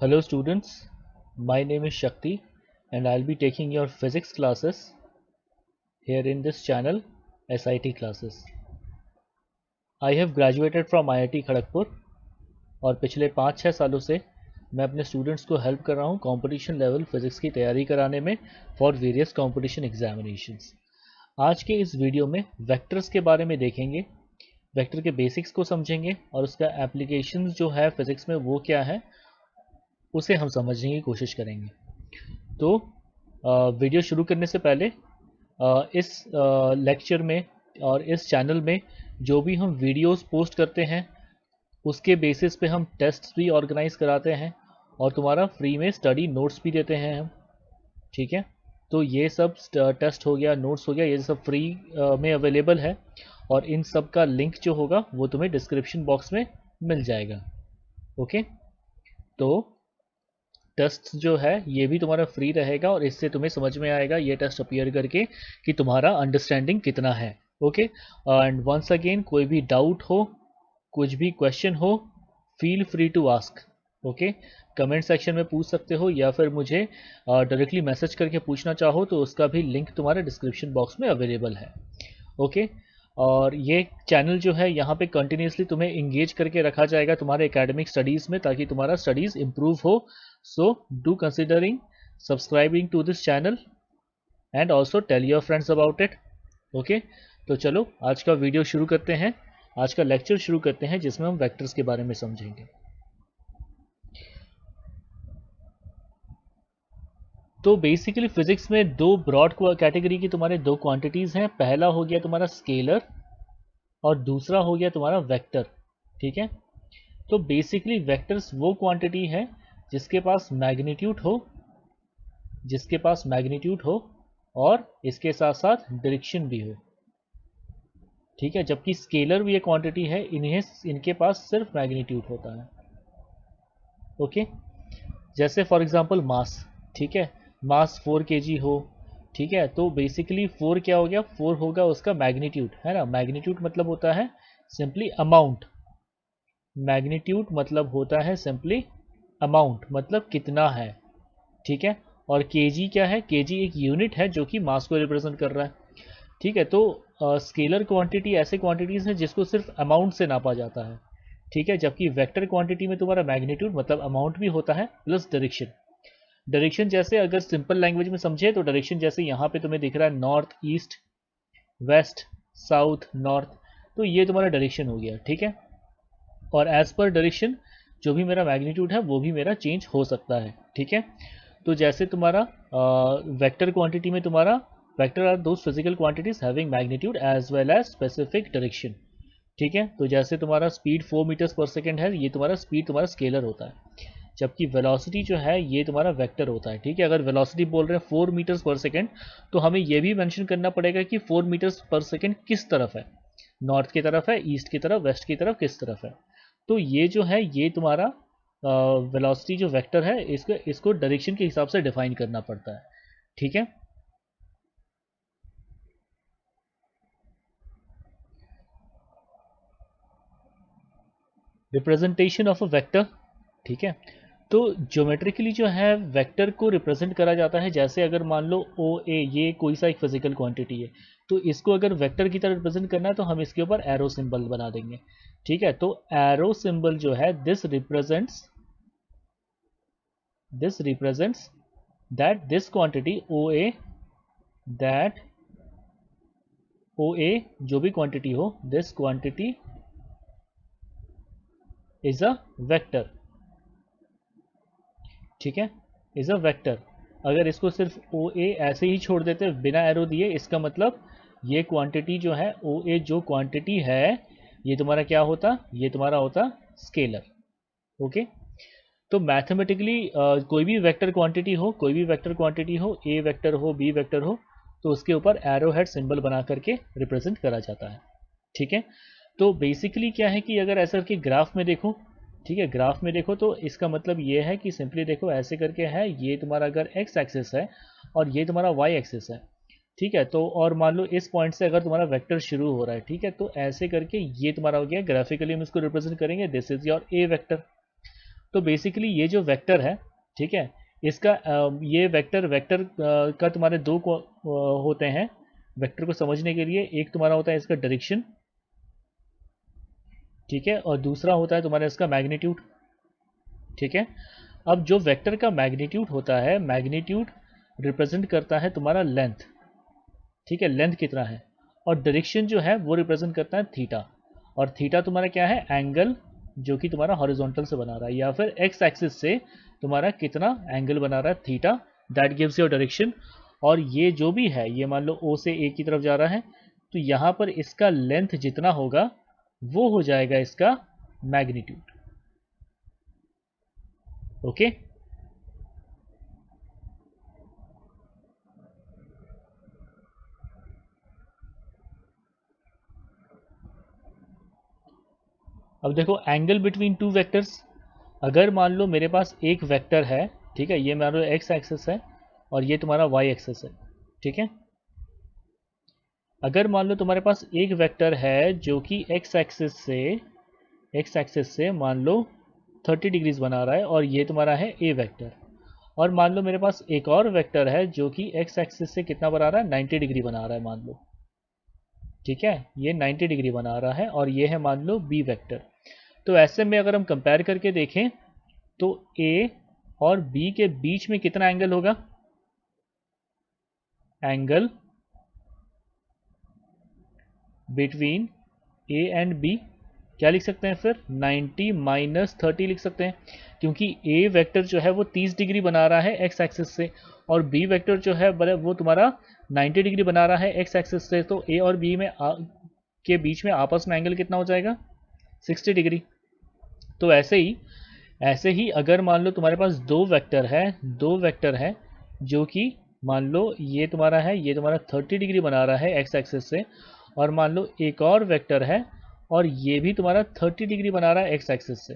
Hello students, my name is Shakti and I'll be taking your physics classes here in this channel SIT classes. I have graduated from IIT Kharagpur और पिछले 5-6 सालों से मैं अपने students को help कर रहा हूँ कंपटीशन लेवल फिज़िक्स की तैयारी कराने में फॉर वेरियस कंपटीशन एग्जामिनेशंस। आज के इस वीडियो में वेक्टर्स के बारे में देखेंगे, वेक्टर के बेसिक्स को समझेंगे और उसका एप्लीकेशंस जो है फिज़िक्स में वो क्या है उसे हम समझने की कोशिश करेंगे। तो वीडियो शुरू करने से पहले इस लेक्चर में और इस चैनल में जो भी हम वीडियोस पोस्ट करते हैं उसके बेसिस पे हम टेस्ट भी ऑर्गेनाइज कराते हैं और तुम्हारा फ्री में स्टडी नोट्स भी देते हैं हम, ठीक है। तो ये सब टेस्ट हो गया, नोट्स हो गया, ये सब फ्री में अवेलेबल है और इन सब का लिंक जो होगा वो तुम्हें डिस्क्रिप्शन बॉक्स में मिल जाएगा। ओके, तो टेस्ट जो है ये भी तुम्हारा फ्री रहेगा और इससे तुम्हें समझ में आएगा ये टेस्ट अपीयर करके कि तुम्हारा अंडरस्टैंडिंग कितना है। ओके, एंड वंस अगेन कोई भी डाउट हो, कुछ भी क्वेश्चन हो, feel free to ask. Okay, comment section में पूछ सकते हो या फिर मुझे डायरेक्टली मैसेज करके पूछना चाहो तो उसका भी लिंक तुम्हारे डिस्क्रिप्शन बॉक्स में अवेलेबल है। ओके, और ये चैनल जो है यहाँ पे कंटिन्यूसली तुम्हें इंगेज करके रखा जाएगा तुम्हारे एकेडमिक स्टडीज़ में ताकि तुम्हारा स्टडीज़ इम्प्रूव हो। So do considering subscribing to this channel and also tell your friends about it. Okay, तो चलो आज का वीडियो शुरू करते हैं, आज का लेक्चर शुरू करते हैं जिसमें हम वेक्टर्स के बारे में समझेंगे। तो बेसिकली फिजिक्स में दो ब्रॉड कैटेगरी की तुम्हारे दो क्वांटिटीज़ हैं। पहला हो गया तुम्हारा स्केलर और दूसरा हो गया तुम्हारा वेक्टर, ठीक है। तो बेसिकली वेक्टर्स वो क्वांटिटी है जिसके पास मैग्नीट्यूड हो, जिसके पास मैग्नीट्यूड हो और इसके साथ साथ डायरेक्शन भी हो, ठीक है। जबकि स्केलर भी एक क्वांटिटी है, इनके पास सिर्फ मैग्नीट्यूड होता है। ओके, जैसे फॉर एग्जांपल मास, ठीक है, मास 4 kg हो, ठीक है। तो बेसिकली 4 क्या हो गया, 4 होगा उसका मैग्नीट्यूड, है ना। मैग्नीट्यूड मतलब होता है सिंपली अमाउंट, मैग्नीट्यूड मतलब होता है सिंपली अमाउंट, मतलब कितना है, ठीक है। और केजी क्या है, केजी एक यूनिट है जो कि मास को रिप्रेजेंट कर रहा है, ठीक है। तो स्केलर क्वांटिटी ऐसे क्वांटिटीज हैं जिसको सिर्फ अमाउंट से नापा जाता है, ठीक है। जबकि वेक्टर क्वांटिटी में तुम्हारा मैग्नीट्यूड मतलब अमाउंट भी होता है प्लस डायरेक्शन। डायरेक्शन जैसे अगर सिंपल लैंग्वेज में समझे तो डायरेक्शन जैसे यहाँ पे तुम्हें दिख रहा है north east west south north, तो ये तुम्हारा डायरेक्शन हो गया, ठीक है। और एज पर डायरेक्शन जो भी मेरा मैग्नीट्यूड है वो भी मेरा चेंज हो सकता है, ठीक है। तो जैसे तुम्हारा वेक्टर क्वांटिटी में तुम्हारा vector are those physical quantities having magnitude as well as specific direction, ठीक है। तो जैसे तुम्हारा स्पीड 4 मीटर्स पर सेकेंड है, ये तुम्हारा स्पीड तुम्हारा स्केलर होता है। जबकि वेलोसिटी जो है ये तुम्हारा वेक्टर होता है, ठीक है। अगर वेलोसिटी बोल रहे हैं 4 मीटर्स पर सेकेंड तो हमें ये भी मेंशन करना पड़ेगा कि 4 मीटर्स पर सेकेंड किस तरफ है, नॉर्थ की तरफ है, ईस्ट की तरफ, वेस्ट की तरफ, किस तरफ है। तो ये जो है ये तुम्हारा वेलोसिटी जो वेक्टर है इसको डायरेक्शन के हिसाब से डिफाइन करना पड़ता है, ठीक है। रिप्रेजेंटेशन ऑफ अ वेक्टर, ठीक है। तो ज्योमेट्रिकली जो है वेक्टर को रिप्रेजेंट करा जाता है, जैसे अगर मान लो ओ ए ये कोई सा एक फिजिकल क्वांटिटी है तो इसको अगर वेक्टर की तरह रिप्रेजेंट करना है तो हम इसके ऊपर एरो सिंबल बना देंगे, ठीक है। तो एरो सिंबल जो है this represents that this quantity O A, that O A जो भी क्वांटिटी हो, this quantity is a vector, ठीक है, इज अ वेक्टर। अगर इसको सिर्फ ओ ए ऐसे ही छोड़ देते बिना एरो दिए, इसका मतलब ये क्वांटिटी जो है ओ ए जो क्वांटिटी है ये तुम्हारा क्या होता, ये तुम्हारा होता स्केलर। ओके, तो मैथमेटिकली कोई भी वेक्टर क्वांटिटी हो, कोई भी वेक्टर क्वांटिटी हो, ए वेक्टर हो बी वेक्टर हो, तो उसके ऊपर एरो हेड सिंबल बना करके रिप्रेजेंट करा जाता है, ठीक है। तो बेसिकली क्या है कि अगर ऐसा करके ग्राफ में देखो, ठीक है, ग्राफ में देखो तो इसका मतलब ये है कि सिंपली देखो ऐसे करके है, ये तुम्हारा अगर एक्स एक्सिस है और ये तुम्हारा वाई एक्सिस है, ठीक है। तो और मान लो इस पॉइंट से अगर तुम्हारा वेक्टर शुरू हो रहा है, ठीक है, तो ऐसे करके ये तुम्हारा हो गया, ग्राफिकली हम इसको रिप्रेजेंट करेंगे, this is your A vector. तो बेसिकली ये जो वेक्टर है, ठीक है, इसका ये वेक्टर का तुम्हारे दो होते हैं वेक्टर को समझने के लिए। एक तुम्हारा होता है इसका डायरेक्शन, ठीक है, और दूसरा होता है तुम्हारा इसका मैग्नीट्यूड, ठीक है। अब जो वेक्टर का मैग्नीट्यूड होता है, मैग्नीट्यूड रिप्रेजेंट करता है तुम्हारा लेंथ, ठीक है, लेंथ कितना है, और डायरेक्शन जो है वो रिप्रेजेंट करता है थीटा, और थीटा तुम्हारा क्या है, एंगल जो कि तुम्हारा हॉरिजॉन्टल से बना रहा है, या फिर एक्स एक्सिस से तुम्हारा कितना एंगल बना रहा है, theta, that gives your direction. और ये जो भी है, ये मान लो ओ से ए की तरफ जा रहा है, तो यहाँ पर इसका लेंथ जितना होगा वो हो जाएगा इसका मैग्नीट्यूड, ओके। अब देखो एंगल बिटवीन टू वेक्टर्स, अगर मान लो मेरे पास एक वेक्टर है, ठीक है, ये मान लो एक्स एक्सिस है और ये तुम्हारा वाई एक्सिस है, ठीक है। अगर मान लो तुम्हारे पास एक वेक्टर है जो कि एक्स एक्सिस से मान लो 30 डिग्रीज बना रहा है, और ये तुम्हारा है ए वेक्टर। और मान लो मेरे पास एक और वेक्टर है जो कि एक्स एक्सिस से कितना बना रहा है, 90 डिग्री बना रहा है मान लो, ठीक है, ये 90 डिग्री बना रहा है, और ये है मान लो बी वेक्टर। तो ऐसे में अगर हम कंपेयर करके देखें तो ए और बी के बीच में कितना एंगल होगा, angle between A and B क्या लिख सकते हैं फिर, 90 माइनस 30 लिख सकते हैं, क्योंकि ए वेक्टर जो है वो 30 डिग्री बना रहा है एक्स एक्सिस से, और बी वेक्टर जो है वो तुम्हारा 90 डिग्री बना रहा है एक्स एक्सिस से। तो ए और बी में के बीच में आपस में एंगल कितना हो जाएगा, 60 डिग्री। तो ऐसे ही अगर मान लो तुम्हारे पास दो वेक्टर है जो कि मान लो ये तुम्हारा 30 डिग्री बना रहा है एक्स एक्सिस से, और मान लो एक और वेक्टर है और ये भी तुम्हारा 30 डिग्री बना रहा है एक्स एक्सिस से,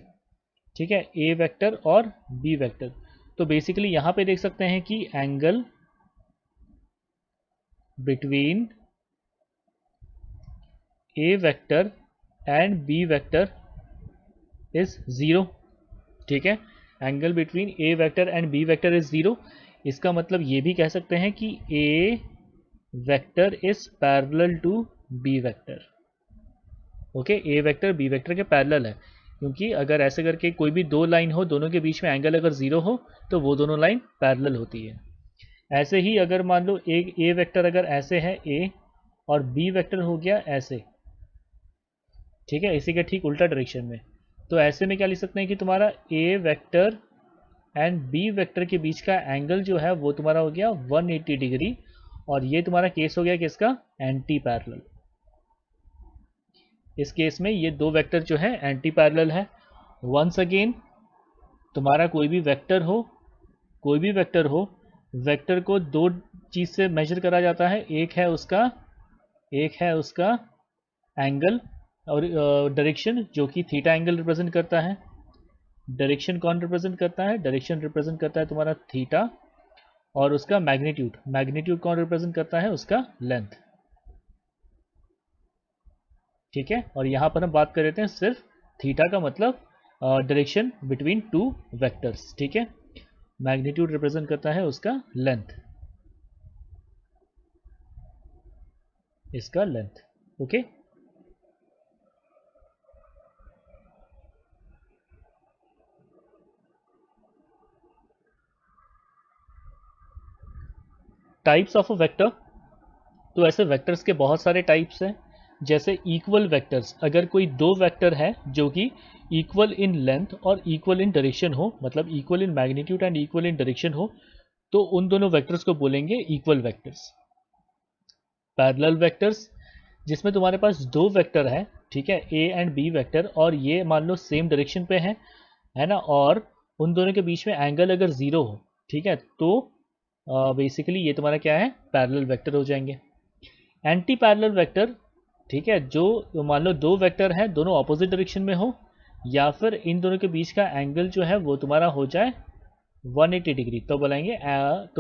ठीक है, ए वेक्टर और बी वेक्टर। तो बेसिकली यहाँ पे देख सकते हैं कि angle between A vector and B vector is zero, ठीक है, angle between A vector and B vector is zero. इसका मतलब ये भी कह सकते हैं कि A vector is parallel to B vector, okay, A vector B vector के पैरेलल है, क्योंकि अगर ऐसे करके कोई भी दो लाइन हो, दोनों के बीच में एंगल अगर ज़ीरो हो तो वो दोनों लाइन पैरेलल होती है। ऐसे ही अगर मान लो एक ए वेक्टर अगर ऐसे है ए, और बी वेक्टर हो गया ऐसे, ठीक है, इसी के ठीक उल्टा डायरेक्शन में, तो ऐसे में क्या लिख सकते हैं कि तुम्हारा ए वेक्टर एंड बी वेक्टर के बीच का एंगल जो है वो तुम्हारा हो गया 180 डिग्री, और ये तुम्हारा केस हो गया किसका, एंटी पैरेलल। इस केस में ये दो वेक्टर जो है एंटी पैरेलल है। वंस अगेन तुम्हारा कोई भी वेक्टर हो, वेक्टर को दो चीज़ से मेजर करा जाता है, एक है उसका एंगल और डायरेक्शन जो कि थीटा एंगल रिप्रेजेंट करता है। डायरेक्शन कौन रिप्रेजेंट करता है, डायरेक्शन रिप्रेजेंट करता है तुम्हारा थीटा, और उसका मैग्नीट्यूड कौन रिप्रेजेंट करता है, उसका लेंथ, ठीक है। और यहाँ पर हम बात कर रहे थे सिर्फ थीटा का मतलब डायरेक्शन बिटवीन टू वेक्टर्स, ठीक है। मैग्नीट्यूड रिप्रेजेंट करता है उसका लेंथ, इसका length, okay. Types of a vector, तो ऐसे वेक्टर्स के बहुत सारे टाइप्स हैं, जैसे इक्वल वेक्टर्स। अगर कोई दो वेक्टर है जो कि इक्वल इन लेंथ और इक्वल इन डायरेक्शन हो, मतलब equal in magnitude and equal in direction हो, तो उन दोनों वेक्टर्स को बोलेंगे इक्वल वेक्टर्स। पैरेलल वेक्टर्स, जिसमें तुम्हारे पास दो वेक्टर है, ठीक है, ए एंड बी वेक्टर, और ये मान लो सेम डायरेक्शन पे है ना, और उन दोनों के बीच में एंगल अगर ज़ीरो हो, ठीक है, तो बेसिकली ये तुम्हारा क्या है, पैरेलल वेक्टर हो जाएंगे। एंटी पैरेलल वेक्टर, ठीक है, जो मान लो दो वेक्टर हैं, दोनों ऑपोजिट डायरेक्शन में हो, या फिर इन दोनों के बीच का एंगल जो है वो तुम्हारा हो जाए 180 डिग्री, तो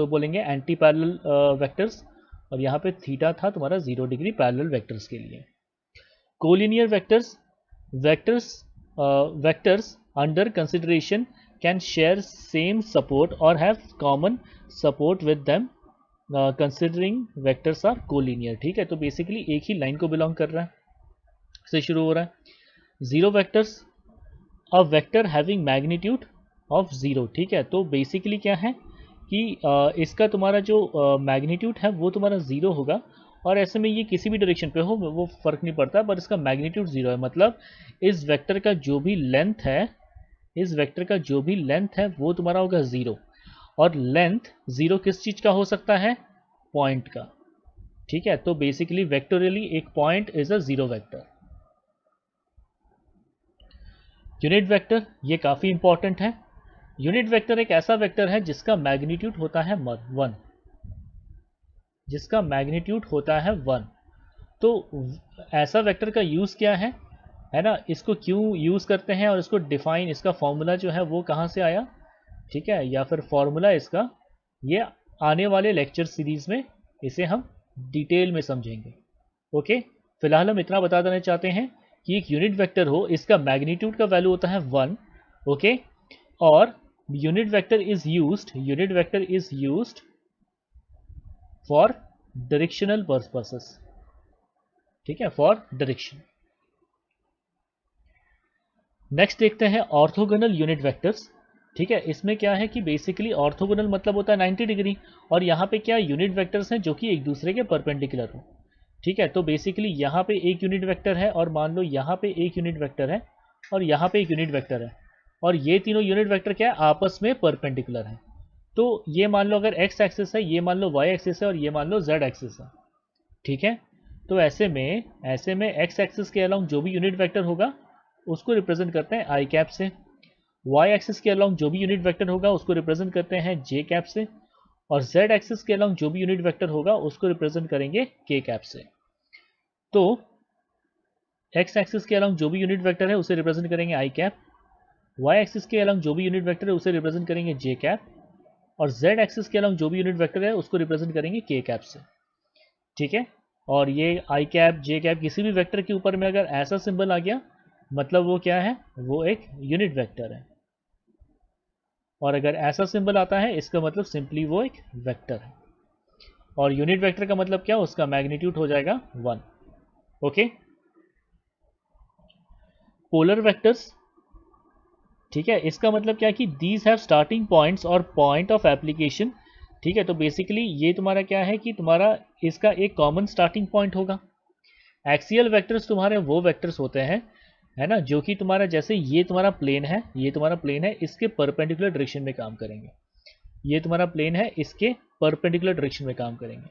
बोलेंगे एंटी पैरेलल वेक्टर्स। और यहाँ पे थीटा था तुम्हारा 0 डिग्री पैरेलल वेक्टर्स के लिए। Collinear vectors under consideration can share same support और have common support with them considering vectors are collinear. ठीक है, तो बेसिकली एक ही लाइन को बिलोंग कर रहा है, से शुरू हो रहा है। Zero vectors, a vector having magnitude of zero. ठीक है, तो बेसिकली क्या है कि इसका तुम्हारा जो मैग्नीट्यूड है वो तुम्हारा जीरो होगा, और ऐसे में ये किसी भी डायरेक्शन पे हो वो फर्क नहीं पड़ता, पर इसका मैग्नीट्यूड जीरो है। मतलब इस वेक्टर का जो भी लेंथ है, इस वेक्टर का जो भी लेंथ है वो तुम्हारा होगा जीरो। और लेंथ जीरो किस चीज का हो सकता है? पॉइंट का। ठीक है, तो बेसिकली वेक्टोरियली एक point is a zero vector. Unit vector, ये काफी इंपॉर्टेंट है। यूनिट वेक्टर एक ऐसा वेक्टर है जिसका मैग्नीट्यूड होता है 1, जिसका मैग्नीट्यूड होता है 1। तो ऐसा वेक्टर का यूज क्या है ना, इसको क्यों यूज करते हैं और इसको डिफाइन, इसका फॉर्मूला जो है वो कहाँ से आया, ठीक है, या फिर फॉर्मूला इसका, ये आने वाले लेक्चर सीरीज में इसे हम डिटेल में समझेंगे। ओके, फिलहाल हम इतना बता देना चाहते हैं कि एक यूनिट वेक्टर हो, इसका मैग्नीट्यूड का वैल्यू होता है 1। ओके, और unit vector is used for directional purposes. ठीक है, फॉर डायरेक्शन। नेक्स्ट देखते हैं ऑर्थोगोनल यूनिट वेक्टर्स। ठीक है, इसमें क्या है कि बेसिकली ऑर्थोगोनल मतलब होता है 90 डिग्री, और यहाँ पे क्या यूनिट वेक्टर्स हैं जो कि एक दूसरे के परपेंडिकुलर हो। ठीक है, तो बेसिकली यहाँ पे एक यूनिट वेक्टर है, और मान लो यहाँ पे एक यूनिट वेक्टर है, और यहाँ पे एक यूनिट वेक्टर है, और ये तीनों यूनिट वेक्टर क्या है, आपस में परपेंडिकुलर है। तो ये मान लो अगर एक्स एक्सिस है, ये मान लो वाई एक्सिस है, और ये मान लो जेड एक्सिस है। ठीक है, तो ऐसे में एक्स एक्सिस के अलोंग जो भी यूनिट वेक्टर होगा उसको रिप्रेजेंट करते हैं आई कैप से, वाई एक्सिस के अलोंग जो भी यूनिट वेक्टर होगा उसको रिप्रेजेंट करते हैं जे कैप से, और जेड एक्सिस के अलोंग जो भी यूनिट वेक्टर होगा उसको रिप्रेजेंट करेंगे के कैप से। तो एक्स एक्सिस के अलोंग जो भी यूनिट वेक्टर है उसे रिप्रेजेंट करेंगे आई कैप, वाई एक्सिस के अलोंग जो भी यूनिट वेक्टर है उसे रिप्रेजेंट करेंगे जे कैप, और जेड एक्सिस के अलोंग जो भी यूनिट वेक्टर है उसको रिप्रेजेंट करेंगे के कैप से। ठीक है, और ये आई कैप जे कैप किसी भी वेक्टर के ऊपर में अगर ऐसा सिंबल आ गया मतलब वो क्या है, वो एक यूनिट वेक्टर है, और अगर ऐसा सिंबल आता है इसका मतलब सिंपली वो एक वेक्टर है, और यूनिट वेक्टर का मतलब क्या, उसका मैग्नीट्यूड हो जाएगा 1। Okay, polar vectors. ठीक है, इसका मतलब क्या कि दीज हैव स्टार्टिंग पॉइंट्स और पॉइंट ऑफ एप्लीकेशन। ठीक है, तो बेसिकली ये तुम्हारा क्या है कि तुम्हारा इसका एक कॉमन स्टार्टिंग पॉइंट होगा। एक्सियल वेक्टर्स तुम्हारे वो वेक्टर्स होते हैं, है ना, जो कि तुम्हारा जैसे ये तुम्हारा प्लेन है, ये तुम्हारा प्लेन है, इसके परपेंडिकुलर डायरेक्शन में काम करेंगे। ये तुम्हारा प्लेन है, इसके परपेंडिकुलर डायरेक्शन में काम करेंगे।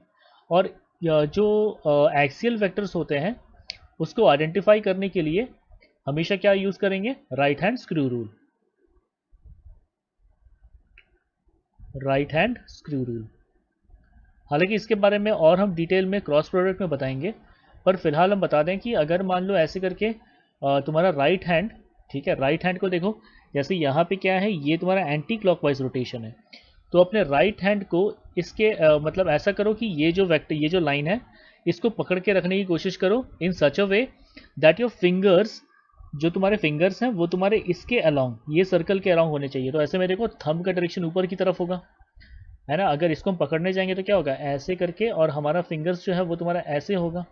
और जो एक्सियल वेक्टर्स होते हैं उसको आइडेंटिफाई करने के लिए हमेशा क्या यूज करेंगे, right hand screw rule. Right hand screw rule, हालांकि इसके बारे में और हम डिटेल में क्रॉस प्रोडक्ट में बताएंगे, पर फिलहाल हम बता दें कि अगर मान लो ऐसे करके तुम्हारा राइट हैंड, ठीक है, राइट हैंड को देखो, जैसे यहाँ पे क्या है, ये तुम्हारा एंटी क्लॉकवाइज रोटेशन है, तो अपने राइट हैंड को इसके मतलब ऐसा करो कि ये जो वेक्टर, ये जो लाइन है, इसको पकड़ के रखने की कोशिश करो इन सच अ वे दैट योर फिंगर्स, जो तुम्हारे फिंगर्स हैं वो तुम्हारे इसके अलोंग, ये सर्कल के अलोंग होने चाहिए। तो ऐसे में देखो थंब का डायरेक्शन ऊपर की तरफ होगा, है ना, अगर इसको हम पकड़ने जाएंगे तो क्या होगा, ऐसे करके, और हमारा फिंगर्स जो है वो तुम्हारा ऐसे होगा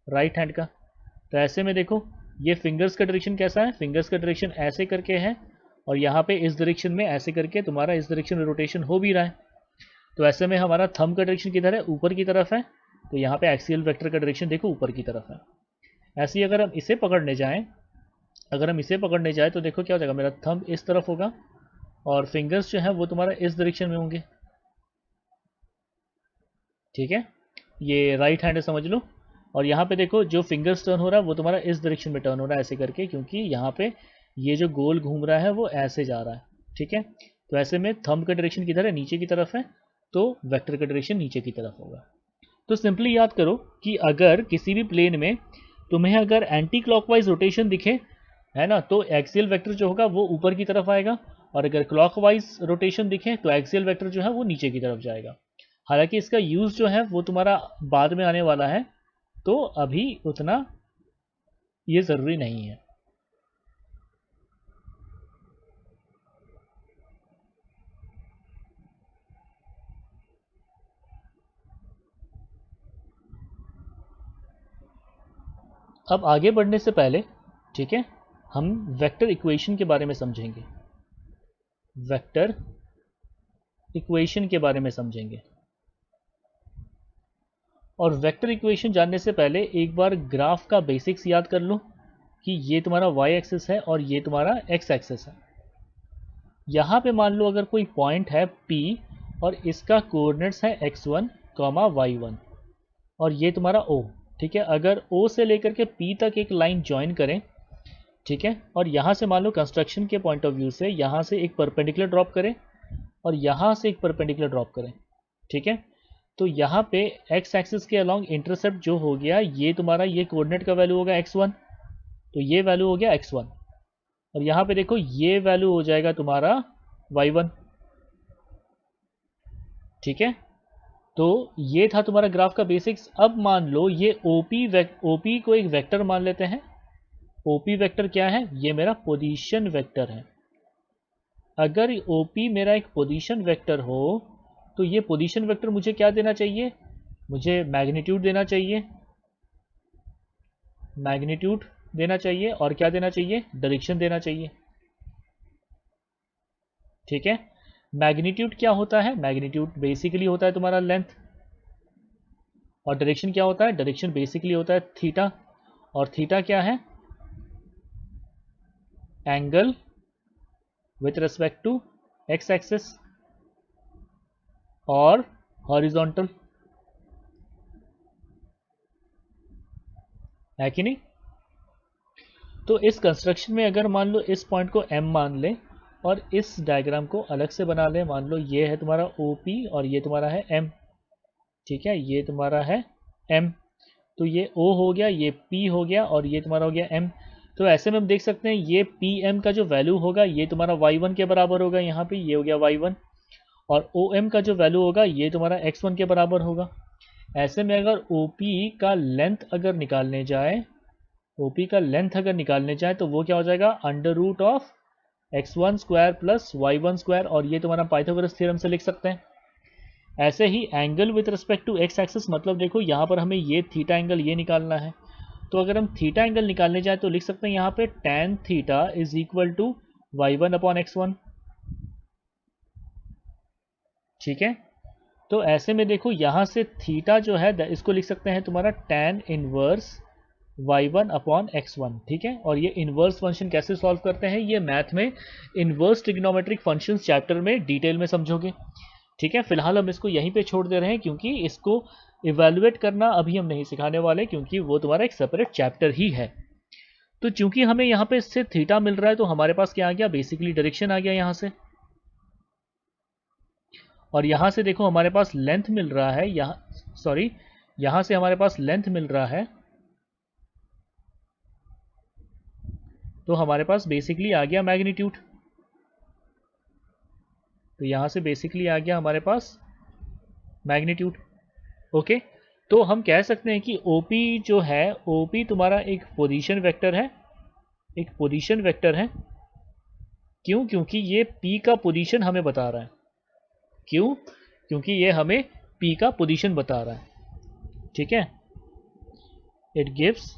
राइट हैंड का। तो ऐसे में देखो ये फिंगर्स का डायरेक्शन कैसा है, फिंगर्स का डायरेक्शन ऐसे करके है, और यहाँ पे इस डायरेक्शन में ऐसे करके तुम्हारा इस डायरेक्शन में रोटेशन हो भी रहा है। तो ऐसे में हमारा थंब का डायरेक्शन किधर है, ऊपर की तरफ है, तो यहाँ पे एक्सियल वेक्टर का डायरेक्शन देखो ऊपर की तरफ है। ऐसे ही अगर हम इसे पकड़ने जाएं, तो देखो क्या हो जाएगा, मेरा थंब इस तरफ होगा और फिंगर्स जो है वो तुम्हारा इस डायरेक्शन में होंगे। ठीक है, ये राइट हैंड है समझ लो, और यहाँ पे देखो जो फिंगर्स टर्न हो रहा है वो तुम्हारा इस डायरेक्शन में टर्न हो रहा है ऐसे करके, क्योंकि यहाँ पे ये जो गोल घूम रहा है वो ऐसे जा रहा है। ठीक है, तो ऐसे में थंब का डायरेक्शन किधर है, नीचे की तरफ है, तो वेक्टर का डायरेक्शन नीचे की तरफ होगा। तो सिंपली याद करो कि अगर किसी भी प्लेन में तुम्हें अगर एंटी क्लॉकवाइज रोटेशन दिखे, है ना, तो एक्सियल वेक्टर जो होगा वो ऊपर की तरफ आएगा, और अगर क्लॉकवाइज रोटेशन दिखे तो एक्सियल वेक्टर जो है वो नीचे की तरफ जाएगा। हालांकि इसका यूज जो है वो तुम्हारा बाद में आने वाला है, तो अभी उतना ये ज़रूरी नहीं है। अब आगे बढ़ने से पहले, ठीक है, हम वेक्टर इक्वेशन के बारे में समझेंगे। वेक्टर इक्वेशन के बारे में समझेंगे। और वेक्टर इक्वेशन जानने से पहले एक बार ग्राफ का बेसिक्स याद कर लो कि ये तुम्हारा y एक्सिस है और ये तुम्हारा x एक्सिस है। यहाँ पे मान लो अगर कोई पॉइंट है P और इसका कोऑर्डिनेट्स है x1, y1 और ये तुम्हारा O, ठीक है। अगर O से लेकर के P तक एक लाइन ज्वाइन करें, ठीक है, और यहाँ से मान लो कंस्ट्रक्शन के पॉइंट ऑफ व्यू से यहाँ से एक परपेंडिकुलर ड्रॉप करें और यहाँ से एक परपेंडिकुलर ड्रॉप करें, ठीक है, तो यहाँ पे x एक्सिस के अलॉन्ग इंटरसेप्ट जो हो गया ये तुम्हारा ये कोऑर्डिनेट का वैल्यू होगा x1, तो ये वैल्यू हो गया x1 और यहाँ पे देखो ये वैल्यू हो जाएगा तुम्हारा y1, ठीक है। तो ये था तुम्हारा ग्राफ का बेसिक्स। अब मान लो ये OP को एक वेक्टर मान लेते हैं। OP वेक्टर क्या है? ये मेरा पोजीशन वेक्टर है। अगर OP मेरा एक पोजीशन वेक्टर हो तो ये पोजीशन वेक्टर मुझे क्या देना चाहिए? मुझे मैग्नीट्यूड देना चाहिए, मैग्नीट्यूड देना चाहिए और क्या देना चाहिए? डायरेक्शन देना चाहिए, ठीक है। मैग्नीट्यूड क्या होता है? मैग्नीट्यूड बेसिकली होता है तुम्हारा लेंथ, और डायरेक्शन क्या होता है? डायरेक्शन बेसिकली होता है थीटा, और थीटा क्या है? Angle with respect to X axis और हॉरिजॉन्टल, है कि नहीं? तो इस कंस्ट्रक्शन में अगर मान लो इस पॉइंट को M मान लें और इस डायग्राम को अलग से बना लें, मान लो ये है तुम्हारा OP और ये तुम्हारा है M, ठीक है, ये तुम्हारा है M, तो ये O हो गया, ये P हो गया और ये तुम्हारा हो गया M। तो ऐसे में हम देख सकते हैं ये PM का जो वैल्यू होगा ये तुम्हारा y1 के बराबर होगा, यहाँ पे ये हो गया y1, और OM का जो वैल्यू होगा ये तुम्हारा x1 के बराबर होगा। ऐसे में अगर OP का लेंथ अगर निकालने जाए, OP का लेंथ अगर निकालने जाए तो वो क्या हो जाएगा? Under root of x1 square plus y1 square, और ये तुम्हारा पाइथागोरस थ्योरम से लिख सकते हैं। ऐसे ही angle with respect to x axis, मतलब देखो यहाँ पर हमें ये थीटा एंगल ये निकालना है, तो अगर हम थीटा एंगल निकालने जाए तो लिख सकते हैं यहाँ पे tan theta is equal to y1 upon x1, ठीक है। तो ऐसे में देखो यहाँ से थीटा जो है इसको लिख सकते हैं तुम्हारा tan inverse y1 upon x1, ठीक है। और ये इनवर्स फंक्शन कैसे सॉल्व करते हैं ये मैथ में इनवर्स ट्रिग्नोमेट्रिक फंक्शंस चैप्टर में डिटेल में समझोगे, ठीक है। फिलहाल हम इसको यहीं पे छोड़ दे रहे हैं क्योंकि इसको इवेलुएट करना अभी हम नहीं सिखाने वाले, क्योंकि वो तुम्हारा एक सेपरेट चैप्टर ही है। तो चूंकि हमें यहाँ पे इससे थीटा मिल रहा है तो हमारे पास क्या आ गया? बेसिकली डायरेक्शन आ गया यहाँ से, और यहाँ से देखो हमारे पास लेंथ मिल रहा है, यहाँ से हमारे पास लेंथ मिल रहा है, तो हमारे पास बेसिकली आ गया मैग्नीट्यूड। तो यहाँ से बेसिकली आ गया हमारे पास मैग्नीट्यूड, ओके। तो हम कह सकते हैं कि OP जो है, OP तुम्हारा एक पोजीशन वेक्टर है, एक पोजीशन वेक्टर है। क्यों? क्योंकि ये P का पोजीशन हमें बता रहा है। क्यों? क्योंकि ये हमें P का पोजीशन बता रहा है, ठीक है। It gives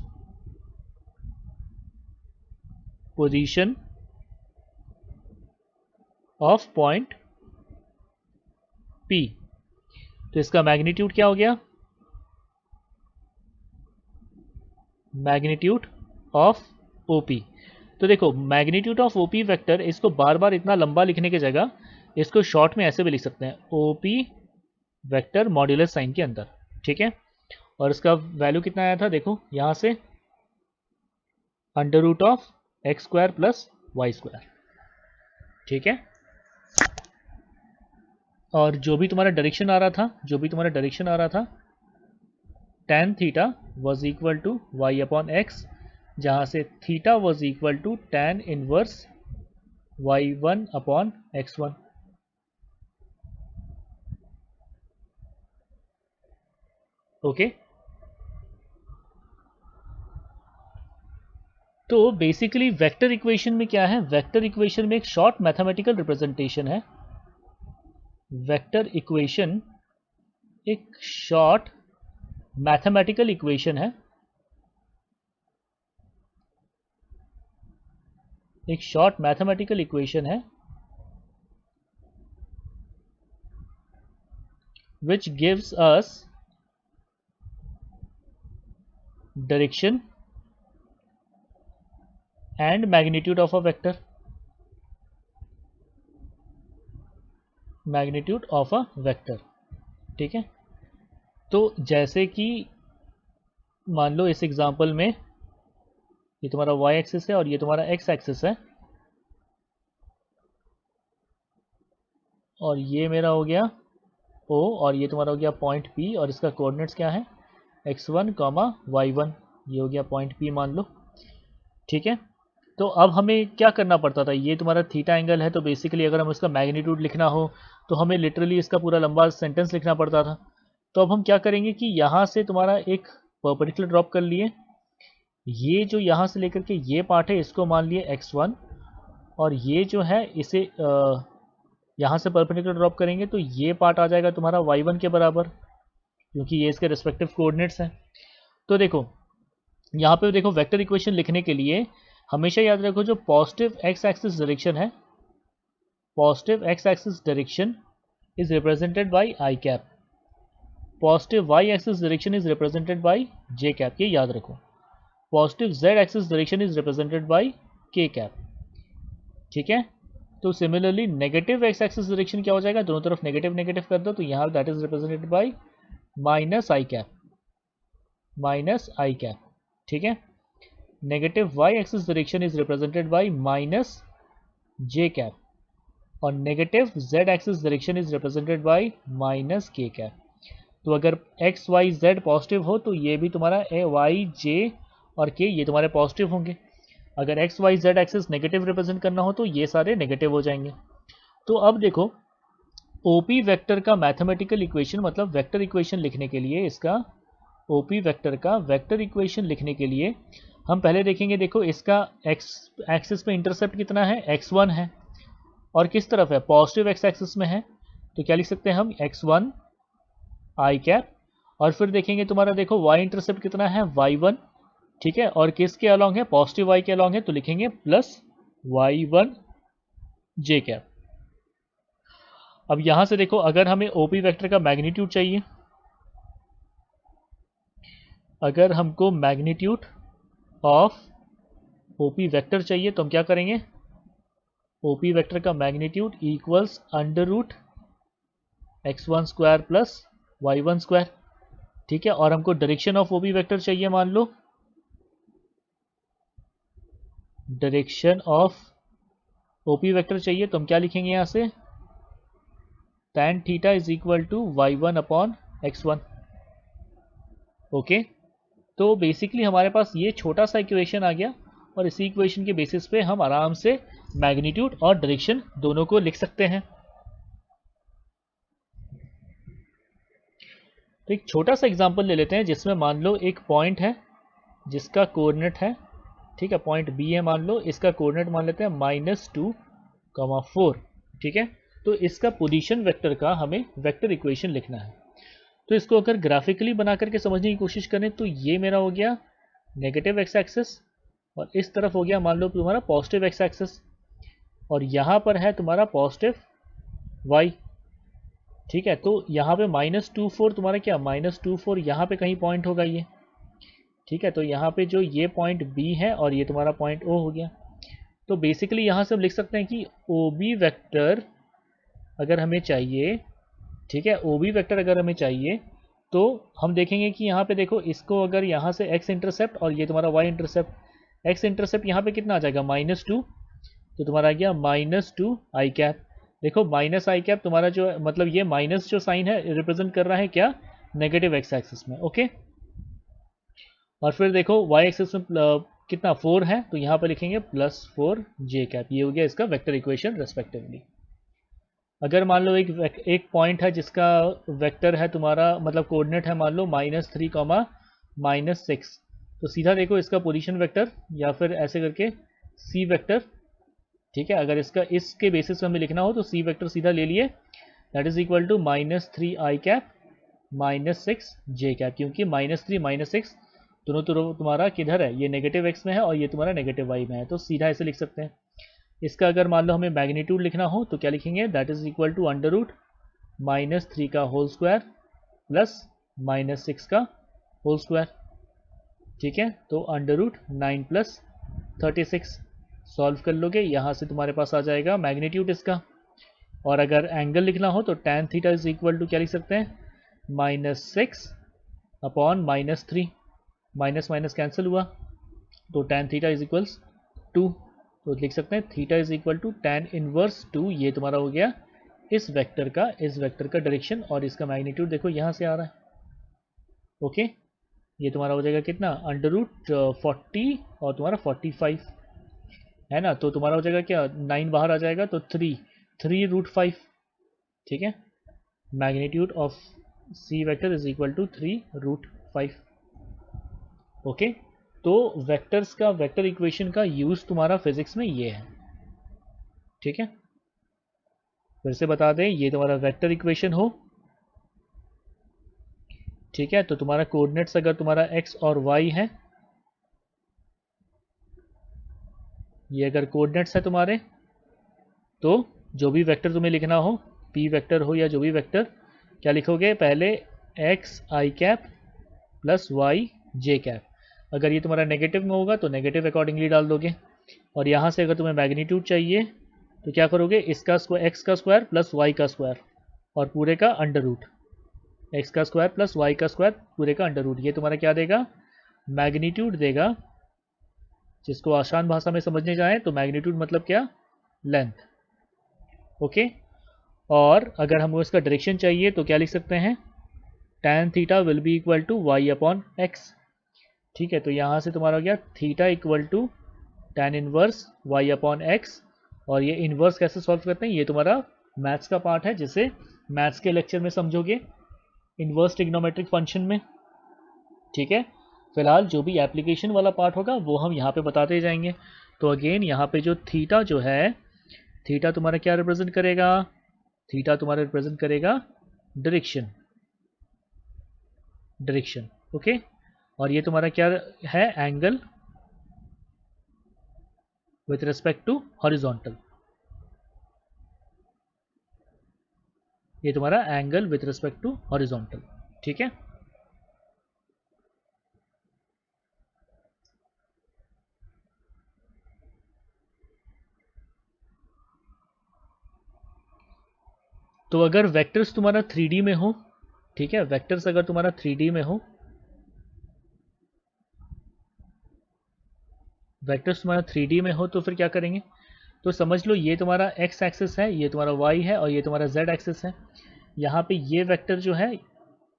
position of point P। तो इसका मैग्नीट्यूड क्या हो गया? Magnitude of OP। तो देखो मैग्नीट्यूड ऑफ OP वेक्टर, इसको बार बार इतना लंबा लिखने की जगह इसको शॉर्ट में ऐसे भी लिख सकते हैं, OP वेक्टर मॉड्यूलस साइन के अंदर, ठीक है। और इसका वैल्यू कितना आया था? देखो यहाँ से under root of x square plus y square, ठीक है। और जो भी तुम्हारा डायरेक्शन आ रहा था, tan theta was equal to y upon x, जहाँ से theta was equal to tan inverse y1 upon x1, okay. तो बेसिकली वेक्टर इक्वेशन में क्या है? वेक्टर इक्वेशन में एक शॉर्ट मैथमेटिकल रिप्रेजेंटेशन है। वेक्टर इक्वेशन एक शॉर्ट मैथमेटिकल इक्वेशन है एक शॉर्ट मैथमेटिकल इक्वेशन है which gives us direction and magnitude of a vector. Magnitude of a vector, ठीक है। तो जैसे कि मान लो इस एग्जांपल में ये तुम्हारा y एक्सिस है और ये तुम्हारा x एक्सिस है, और ये मेरा हो गया O और ये तुम्हारा हो गया पॉइंट P और इसका कोऑर्डिनेट्स क्या है x1, y1, ये हो गया पॉइंट P मान लो, ठीक है। तो अब हमें क्या करना पड़ता था, ये तुम्हारा थीटा एंगल है, तो बेसिकली अगर हम इसका मैग्नीट्यूड लिखना हो तो हमें लिटरली इसका पूरा लंबा सेंटेंस लिखना पड़ता था। तो अब हम क्या करेंगे कि यहाँ से तुम्हारा एक परपेंडिकुलर ड्रॉप कर लिए, ये जो यहाँ से लेकर के ये पार्ट है इसको मान लिए x1, और ये जो है इसे यहाँ से परपेंडिकुलर ड्रॉप करेंगे तो ये पार्ट आ जाएगा तुम्हारा y1 के बराबर, क्योंकि ये इसके रिस्पेक्टिव कोऑर्डिनेट्स हैं। तो देखो यहाँ पे देखो वेक्टर इक्वेशन लिखने के लिए हमेशा याद रखो जो पॉजिटिव x एक्सिस डायरेक्शन है, positive x axis direction is represented bye i cap, positive y axis direction is represented bye j cap, ये याद रखो। Positive z axis direction is represented bye k cap, ठीक है। तो similarly negative x axis direction क्या हो जाएगा, दोनों तरफ नेगेटिव नेगेटिव कर दो, तो यहाँ that is represented by minus i cap, minus i cap, ठीक है। Negative y axis direction is represented by minus j cap, और negative z axis direction is represented by minus k cap. तो अगर x y z positive हो तो ये भी तुम्हारा y j और k ये तुम्हारे पॉजिटिव होंगे। अगर x y z axis negative represent करना हो तो ये सारे नेगेटिव हो जाएंगे। तो अब देखो OP वेक्टर का मैथमेटिकल इक्वेशन, मतलब वेक्टर इक्वेशन लिखने के लिए, इसका OP वेक्टर का वेक्टर इक्वेशन लिखने के लिए हम पहले देखेंगे, देखो इसका x एक्सिस पे इंटरसेप्ट कितना है, x1 है, और किस तरफ है, पॉजिटिव x एक्सिस में है, तो क्या लिख सकते हैं हम x1 i कैप, और फिर देखेंगे तुम्हारा देखो y इंटरसेप्ट कितना है, y1, ठीक है, और किसके अलॉन्ग है, पॉजिटिव y के अलॉन्ग है, तो लिखेंगे प्लस y1 j कैप। अब यहां से देखो अगर हमें OP वेक्टर का मैग्नीट्यूड चाहिए, अगर हमको मैग्नीट्यूड ऑफ OP वेक्टर चाहिए तो हम क्या करेंगे, OP वेक्टर का magnitude equals under root x1 square plus y1 square, ठीक है। और हमको डायरेक्शन ऑफ OP वेक्टर चाहिए, मान लो डायरेक्शन ऑफ OP वेक्टर चाहिए, तो हम क्या लिखेंगे यहाँ से, tan theta is equal to y1 upon x1, okay. तो बेसिकली हमारे पास ये छोटा सा इक्वेशन आ गया, और इसी इक्वेशन के बेसिस पे हम आराम से मैग्नीट्यूड और डायरेक्शन दोनों को लिख सकते हैं। तो एक छोटा सा एग्जांपल ले लेते हैं जिसमें मान लो एक पॉइंट है जिसका कोऑर्डिनेट है, ठीक है, पॉइंट बी है मान लो, इसका कोऑर्डिनेट मान लेते हैं -2,4, ठीक है। तो इसका पोजीशन वेक्टर का हमें वेक्टर इक्वेशन लिखना है। तो इसको अगर ग्राफिकली बना करके समझने की कोशिश करें तो ये मेरा हो गया नेगेटिव x एक्सिस, और इस तरफ हो गया मान लो तुम्हारा पॉजिटिव x एक्सिस, और यहाँ पर है तुम्हारा पॉजिटिव y, ठीक है। तो यहाँ पे -2,4 तुम्हारा क्या, -2,4 यहाँ पे कहीं पॉइंट होगा ये, ठीक है। तो यहाँ पे जो ये पॉइंट B है और ये तुम्हारा पॉइंट O हो गया। तो बेसिकली यहाँ से हम लिख सकते हैं कि OB वेक्टर अगर हमें चाहिए, ठीक है, OB वेक्टर अगर हमें चाहिए तो हम देखेंगे कि यहाँ पे देखो इसको अगर यहाँ से x इंटरसेप्ट और ये तुम्हारा y इंटरसेप्ट, x इंटरसेप्ट यहाँ पे कितना आ जाएगा, -2, तो तुम्हारा आ गया -2 i कैप। देखो माइनस आई कैप तुम्हारा जो मतलब ये माइनस जो साइन है रिप्रेजेंट कर रहा है क्या, नेगेटिव x एक्सिस में, ओके। और फिर देखो y एक्सिस में कितना 4 है, तो यहाँ पर लिखेंगे +4 j कैप, ये हो गया इसका वेक्टर इक्वेशन रेस्पेक्टिवली। अगर मान लो एक पॉइंट है जिसका वेक्टर है तुम्हारा मतलब कोऑर्डिनेट है मान लो -3, -6, तो सीधा देखो इसका पोजीशन वेक्टर या फिर ऐसे करके सी वेक्टर, ठीक है। अगर इसके बेसिस पे हमें लिखना हो तो सी वेक्टर सीधा ले लिए, that is equal to -3 i cap -6 j cap, क्योंकि -3 -6 दोनों तुम्हारा किधर है, ये नेगेटिव x में है और ये तुम्हारा नेगेटिव y में है, तो सीधा ऐसे लिख सकते हैं। इसका अगर मान लो हमें मैग्नीट्यूड लिखना हो तो क्या लिखेंगे, that is equal to under root -3 का होल स्क्वायर प्लस -6 का होल स्क्वायर। ठीक है, तो अंडर रूट 9 प्लस 36 सॉल्व कर लोगे, यहाँ से तुम्हारे पास आ जाएगा मैग्नीट्यूड इसका। और अगर एंगल लिखना हो तो tan theta is equal to क्या लिख सकते हैं, -6 अपॉन -3, माइनस माइनस कैंसिल हुआ तो tan थीटा इज इक्वल्स 2, तो लिख सकते हैं theta is equal to tan inverse 2। ये तुम्हारा हो गया इस वेक्टर का डायरेक्शन, और इसका मैग्नीट्यूड देखो यहाँ से आ रहा है। ओके, ये तुम्हारा हो जाएगा कितना, अंडर रूट 40 और तुम्हारा 45 है ना, तो तुम्हारा हो जाएगा क्या, 9 बाहर आ जाएगा तो 3√5। ठीक है, magnitude of C vector is equal to 3√5। Okay, तो वेक्टर्स का, वेक्टर इक्वेशन का यूज तुम्हारा फिजिक्स में ये है। ठीक है, फिर से बता दें, ये तुम्हारा वेक्टर इक्वेशन हो, ठीक है, तो तुम्हारा कोऑर्डिनेट्स अगर तुम्हारा x और y है, ये अगर कोऑर्डिनेट्स है तुम्हारे, तो जो भी वेक्टर तुम्हें लिखना हो, p वेक्टर हो या जो भी वेक्टर, क्या लिखोगे, पहले x i cap plus y j cap. अगर ये तुम्हारा नेगेटिव में होगा तो नेगेटिव अकॉर्डिंगली डाल दोगे। और यहाँ से अगर तुम्हें मैग्नीट्यूड चाहिए तो क्या करोगे, इसका स्क्वायर, x का स्क्वायर प्लस y का स्क्वायर और पूरे का अंडर रूट, x का स्क्वायर प्लस y का स्क्वायर पूरे का अंडर रूट। ये तुम्हारा क्या देगा, मैग्नीट्यूड देगा। जिसको आसान भाषा में समझने जाए तो मैग्नीट्यूड मतलब क्या, लेंथ। ओके, और अगर हमको इसका डायरेक्शन चाहिए तो क्या लिख सकते हैं, tan theta will be equal to y upon x. ठीक है, तो यहाँ से तुम्हारा हो गया theta equal to tan inverse y upon x. और ये इनवर्स कैसे सॉल्व करते हैं, ये तुम्हारा मैथ्स का पार्ट है, जिसे मैथ्स के लेक्चर में समझोगे इनवर्स ट्रिग्नोमेट्रिक फंक्शन में। ठीक है, फिलहाल जो भी एप्लीकेशन वाला पार्ट होगा वो हम यहाँ पे बताते जाएंगे। तो अगेन यहाँ पे जो थीटा जो है, थीटा तुम्हारा क्या रिप्रेजेंट करेगा, थीटा तुम्हारा रिप्रेजेंट करेगा डायरेक्शन, डायरेक्शन। ओके, और ये तुम्हारा क्या है, angle with respect to horizontal, ये तुम्हारा angle with respect to horizontal. ठीक है, तो अगर वेक्टर्स तुम्हारा 3D में हो, ठीक है, वेक्टर्स अगर तुम्हारा 3D में हो, वेक्टर्स तुम्हारा 3D में हो तो फिर क्या करेंगे, तो समझ लो ये तुम्हारा x एक्सिस है, ये तुम्हारा y है और ये तुम्हारा z एक्सिस है। यहाँ पे ये वेक्टर जो है,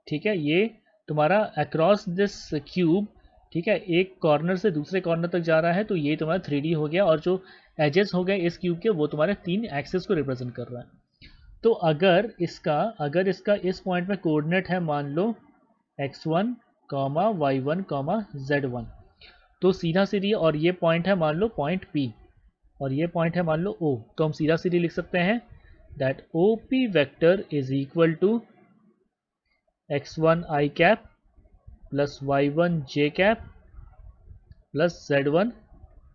ठीक है, ये तुम्हारा अक्रॉस दिस क्यूब, ठीक है, एक कॉर्नर से दूसरे कॉर्नर तक जा रहा है, तो ये तुम्हारा 3D हो गया। और जो एजेस हो गए इस क्यूब के, वो तुम्हारे 3 एक्सिस को रिप्रेजेंट कर रहा है। तो अगर इसका इस पॉइंट में कोऑर्डिनेट है, मान लो x1, y1, z1, तो सीधा सीधी, और ये पॉइंट है मान लो पॉइंट P, और ये पॉइंट है मान लो O, तो हम सीधा सीधी लिख सकते हैं that OP vector is equal to x1 i cap plus y1 j cap plus z1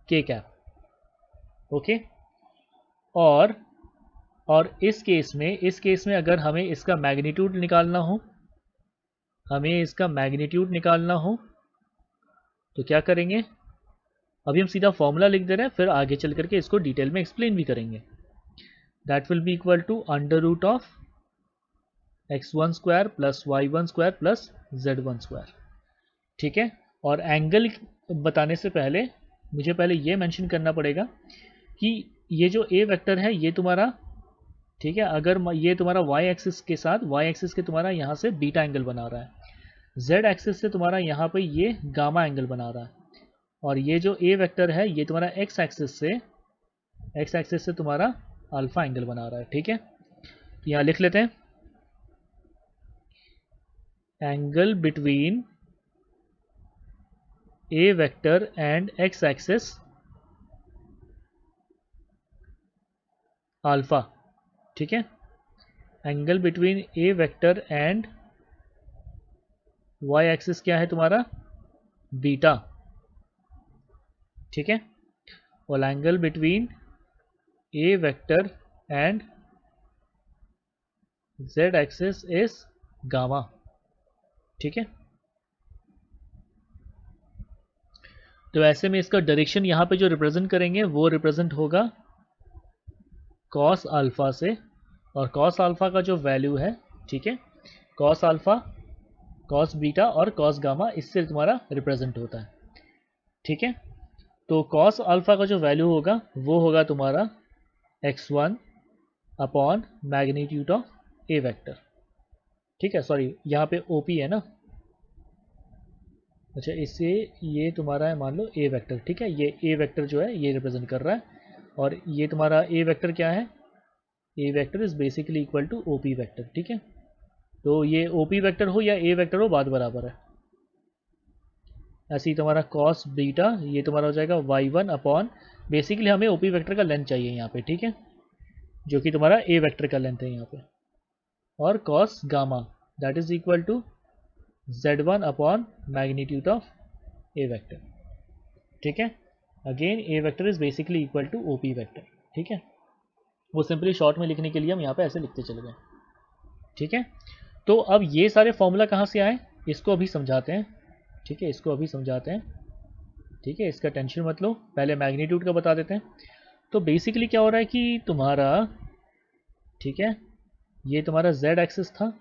k cap. Okay, और इस केस में अगर हमें इसका मैग्नीट्यूड निकालना हो, तो क्या करेंगे, अभी हम सीधा फॉर्मूला लिख दे रहे हैं, फिर आगे चल करके इसको डिटेल में एक्सप्लेन भी करेंगे। That will be equal to under root of x1 square plus y1 square plus z1 square. ठीक है, और एंगल बताने से पहले मुझे पहले ये मेंशन करना पड़ेगा कि ये जो a वेक्टर है ये तुम्हारा, ठीक है, अगर ये तुम्हारा y एक्सिस के साथ, y एक्सिस के तुम्हारा यहाँ से बीटा एंगल बना रहा है, z एक्सिस से तुम्हारा यहाँ पे ये गामा एंगल बना रहा है, और ये जो a वेक्टर है ये तुम्हारा x एक्सिस से तुम्हारा अल्फा एंगल बना रहा है। ठीक है, तो यहाँ लिख लेते हैं angle between a vector and x axis alpha. ठीक है, angle between a vector and y axis क्या है तुम्हारा, बीटा। ठीक है, और angle between A vector and z axis is gamma. ठीक है, तो ऐसे में इसका डायरेक्शन यहाँ पे जो रिप्रेजेंट करेंगे वो रिप्रेजेंट होगा कॉस अल्फा से, और कॉस अल्फा का जो वैल्यू है, ठीक है, कॉस अल्फा, कॉस बीटा और कॉस गामा, इससे तुम्हारा रिप्रेजेंट होता है। ठीक है, तो कॉस अल्फा का जो वैल्यू होगा वो होगा तुम्हारा x1 upon magnitude of A vector. ठीक है, सॉरी यहाँ पे OP है ना, अच्छा इससे ये तुम्हारा है मान लो ए वेक्टर। ठीक है, ये ए वेक्टर जो है ये रिप्रेजेंट कर रहा है, और ये तुम्हारा ए वेक्टर क्या है, A vector is basically equal to OP vector. ठीक है, तो ये OP वेक्टर हो या ए वेक्टर हो, बात बराबर है। ऐसे ही तुम्हारा कॉस बीटा ये तुम्हारा हो जाएगा y1 अपॉन, बेसिकली हमें OP वेक्टर का लेंथ चाहिए यहाँ पे। ठीक है, जो कि तुम्हारा ए वेक्टर का लेंथ है यहाँ पे, और cos gamma that is equal to z1 upon magnitude of A vector. ठीक है, again A vector is basically equal to OP vector. ठीक है, वो सिंपली शॉर्ट में लिखने के लिए हम यहाँ पे ऐसे लिखते चले गए। ठीक है, तो अब ये सारे फॉर्मूला कहाँ से आए, इसको अभी समझाते हैं। ठीक है, इसको अभी समझाते हैं। ठीक है, इसका टेंशन मत लो, पहले मैग्नीट्यूड का बता देते हैं। तो बेसिकली क्या हो रहा है कि तुम्हारा, ठीक है, ये तुम्हारा z एक्सिस था,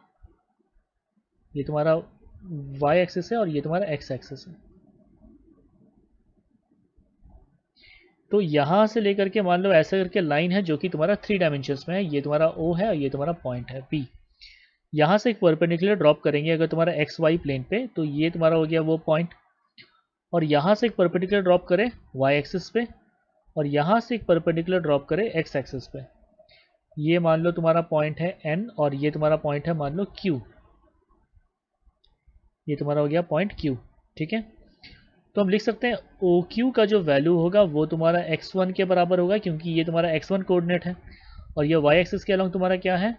ये तुम्हारा y एक्सिस है, और ये तुम्हारा x एक्सिस है। तो यहाँ से लेकर के मान लो ऐसे करके लाइन है जो कि तुम्हारा 3 डायमेंशंस में है, ये तुम्हारा O है और ये तुम्हारा पॉइंट है P। यहाँ से एक परपेंडिकुलर ड्रॉप करेंगे अगर तुम्हारा XY प्लेन पे, तो ये तुम्हारा हो गया वो पॉइंट, और यहाँ से एक परपेंडिकुलर ड्रॉप करे y एक्सिस पे, और यहाँ से एक परपेंडिकुलर ड्रॉप करे x एक्सिस पे। ये मान लो तुम्हारा पॉइंट है N, और ये तुम्हारा पॉइंट है मान लो Q, ये तुम्हारा हो गया पॉइंट Q। ठीक है, तो हम लिख सकते हैं OQ का जो वैल्यू होगा वो तुम्हारा x1 के बराबर होगा, क्योंकि ये तुम्हारा x1 कोऑर्डिनेट है, और ये y एक्सिस के अलोंग तुम्हारा क्या है,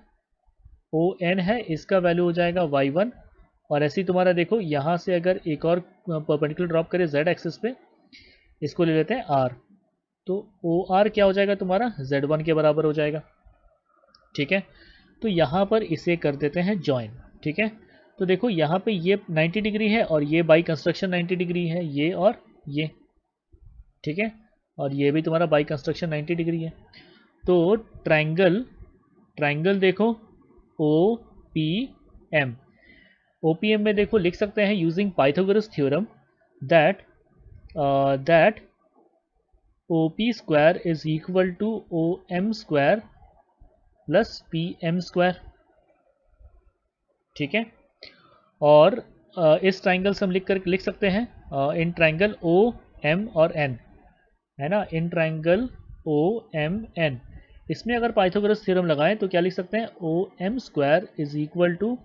ON है, इसका वैल्यू हो जाएगा y1। और ऐसे ही तुम्हारा देखो यहाँ से अगर एक और परपेंडिकुलर ड्रॉप करे z एक्सिस पे, इसको ले लेते हैं R, तो OR क्या हो जाएगा तुम्हारा z1 के बराबर हो जाएगा। ठीक है, तो यहाँ पर इसे कर देते हैं ज्वाइन। ठीक है, तो देखो यहाँ पे ये 90 डिग्री है, और ये बाई कंस्ट्रक्शन 90 डिग्री है, ये और ये। ठीक है, और ये भी तुम्हारा बाई कंस्ट्रक्शन 90 डिग्री है। तो ट्रायंगल देखो OPM, OPM में देखो लिख सकते हैं using Pythagoras theorem that OP square is equal to OM square plus PM square. ठीक है, और इस ट्राइंगल से हम लिख सकते हैं इन ट्राइंगल OM और N, है ना, इन ट्राइंगल OMN, इसमें अगर पाइथागोरस थ्योरम लगाएं तो क्या लिख सकते हैं, OM square is equal to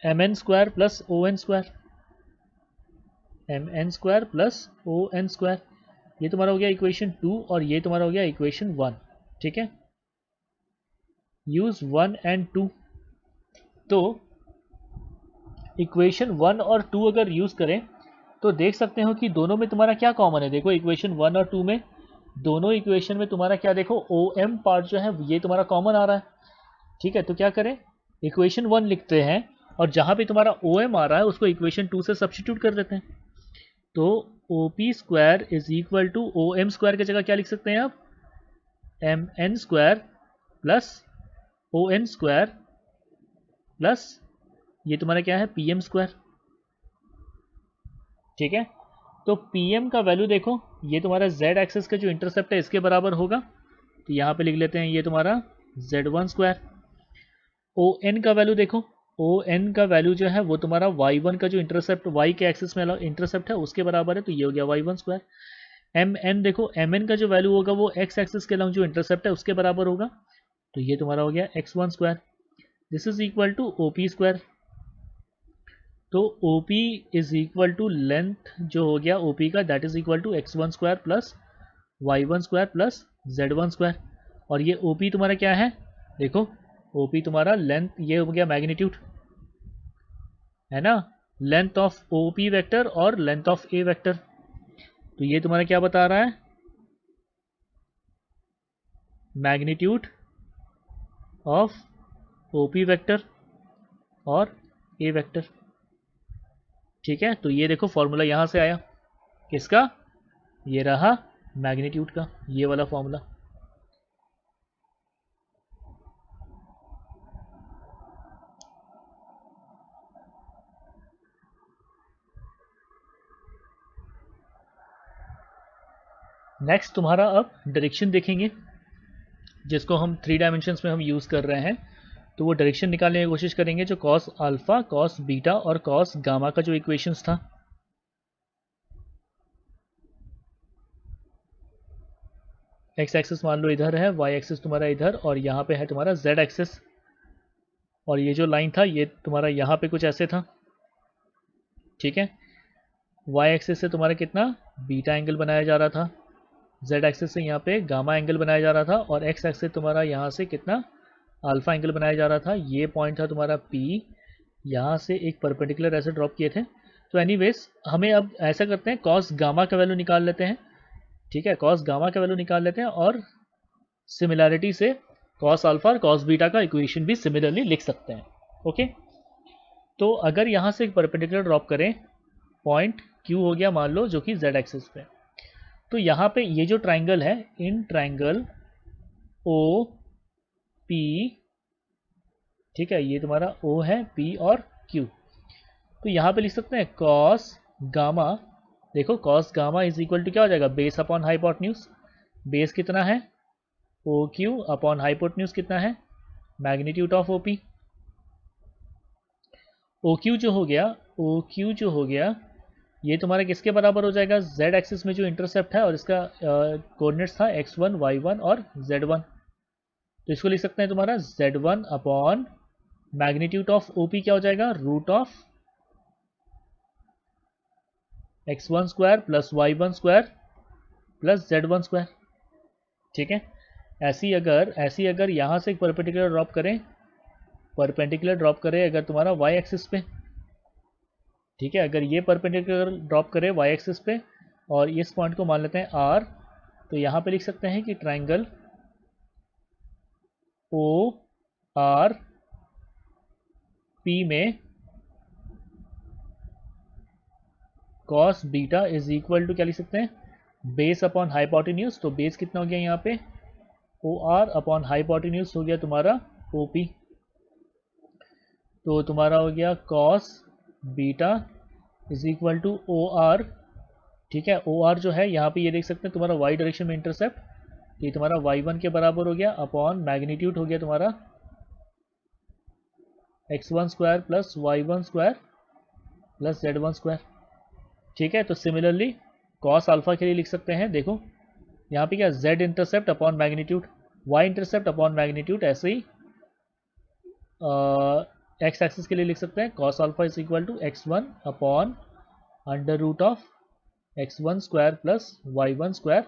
MN square plus ON square, MN square plus ON square. ये तुम्हारा हो गया इक्वेशन 2, और ये तुम्हारा हो गया इक्वेशन 1। ठीक है, यूज 1 एंड 2। तो इक्वेशन 1 और 2 अगर यूज करें तो देख सकते हो कि दोनों में तुम्हारा क्या कॉमन है। देखो इक्वेशन 1 और 2 में, दोनों इक्वेशन में तुम्हारा क्या, देखो OM पार्ट जो है ये तुम्हारा कॉमन आ रहा है। ठीक है, तो क्या करें, इक्वेशन 1 लिखते हैं, और जहां पे तुम्हारा OM आ रहा है उसको इक्वेशन 2 से सब्स्टिट्यूट कर देते हैं। तो OP square is equal to OM square की जगह क्या लिख सकते हैं आप, MN square plus ON square plus ये तुम्हारा क्या है PM स्क्वायर। ठीक है, तो PM का वैल्यू देखो, ये तुम्हारा Z एक्सिस का जो इंटरसेप्ट है इसके बराबर होगा, तो यहाँ पे लिख लेते हैं ये तुम्हारा Z1 स्क्वायर। ON का वैल्यू देखो, ON का वैल्यू जो है वो तुम्हारा Y1 का जो इंटरसेप्ट Y के एक्सिस में इंटरसेप्ट है उसके बराबर है, तो ये हो गया Y1 स्क्वायर। MN देखो, MN का जो वैल्यू होगा वो X एक्सिस के अलॉन्ग जो इंटरसेप्ट है उसके बराबर होगा, तो ये तुम्हारा हो गया X1 square. This is equal to OP square. तो OP is equal to length जो हो गया OP का, that is equal to x1 square plus y1 square plus z1 square. और ये OP तुम्हारा क्या है, देखो OP तुम्हारा लेंथ, ये हो गया मैग्नीट्यूड, है ना, length of O P vector और लेंथ ऑफ ए वैक्टर। तो ये तुम्हारा क्या बता रहा है, magnitude of O P vector और ए वैक्टर। ठीक है, तो ये देखो फॉर्मूला यहां से आया, किसका, ये रहा मैग्नीट्यूड का, ये वाला फॉर्मूला। नेक्स्ट तुम्हारा अब डायरेक्शन देखेंगे, जिसको हम 3 डायमेंशंस में हम यूज़ कर रहे हैं। तो वो डायरेक्शन निकालने की कोशिश करेंगे, जो कॉस अल्फ़ा, कॉस बीटा और कॉस गामा का जो इक्वेशंस था। एक्स एक्सिस मान लो इधर है, वाई एक्सिस तुम्हारा इधर, और यहाँ पे है तुम्हारा जेड एक्सिस। और ये जो लाइन था ये तुम्हारा यहाँ पे कुछ ऐसे था। ठीक है, वाई एक्सिस से तुम्हारा कितना बीटा एंगल बनाया जा रहा था, जेड एक्सिस से यहाँ पे गामा एंगल बनाया जा रहा था, और एक्स एक्सिस से तुम्हारा यहाँ से कितना अल्फा एंगल बनाया जा रहा था। ये पॉइंट था तुम्हारा पी, यहाँ से एक परपेंडिकुलर ऐसे ड्रॉप किए थे। तो एनीवेज हमें अब ऐसा करते हैं, कॉस गामा का वैल्यू निकाल लेते हैं। ठीक है, कॉस गामा का वैल्यू निकाल लेते हैं, और सिमिलैरिटी से कॉस अल्फा और कॉस बीटा का इक्वेशन भी सिमिलरली लिख सकते हैं। ओके, तो अगर यहाँ से एक परपेंडिकुलर ड्रॉप करें, पॉइंट क्यू हो गया मान लो, जो कि जेड एक्सिस पे, तो यहाँ पे ये जो ट्राइंगल है, इन ट्राइंगल ओ पी, ठीक है, ये तुम्हारा ओ है, पी और क्यू। तो यहाँ पे लिख सकते हैं कॉस गामा, देखो cos gamma is equal to क्या हो जाएगा, बेस अपॉन हाइपोटेन्यूज। बेस कितना है, ओ क्यू अपॉन हाइपोटेन्यूज कितना है, magnitude of OP. O Q जो हो गया, ओ क्यू जो हो गया, ये तुम्हारा किसके बराबर हो जाएगा, जेड एक्सिस में जो इंटरसेप्ट है, और इसका कोऑर्डिनेट्स था x1 y1 और z1। तो इसको लिख सकते हैं तुम्हारा z1 upon magnitude of OP क्या हो जाएगा, root of x1 square plus y1 square plus z1 square. ठीक है, ऐसी अगर यहाँ से एक परपेंडिकुलर ड्रॉप करें, अगर तुम्हारा y एक्सिस पे, ठीक है, अगर ये परपेंडिकुलर ड्रॉप करे y एक्सिस पे, और इस पॉइंट को मान लेते हैं r, तो यहाँ पे लिख सकते हैं कि ट्राइंगल ओ आर पी में cos beta is equal to क्या लिख सकते हैं, बेस अपॉन हाइपोटेन्यूज। तो बेस कितना हो गया यहाँ पे, ओ आर अपॉन हाइपोटेन्यूज हो गया तुम्हारा ओ पी। तो तुम्हारा हो गया cos beta is equal to O R. ठीक है, ओ आर जो है यहाँ पे ये देख सकते हैं तुम्हारा वाई डायरेक्शन में इंटरसेप्ट, ये तुम्हारा y1 के बराबर हो गया, अपॉन मैग्नीट्यूड हो गया तुम्हारा x1 square plus y1 square plus z1 square. ठीक है, तो सिमिलरली कॉस अल्फा के लिए लिख सकते हैं, देखो यहाँ पे क्या, z intercept upon magnitude, y intercept upon magnitude, ऐसे ही x एक्सिस के लिए लिख सकते हैं cos alpha is equal to x1 upon under root of x1 square plus y1 square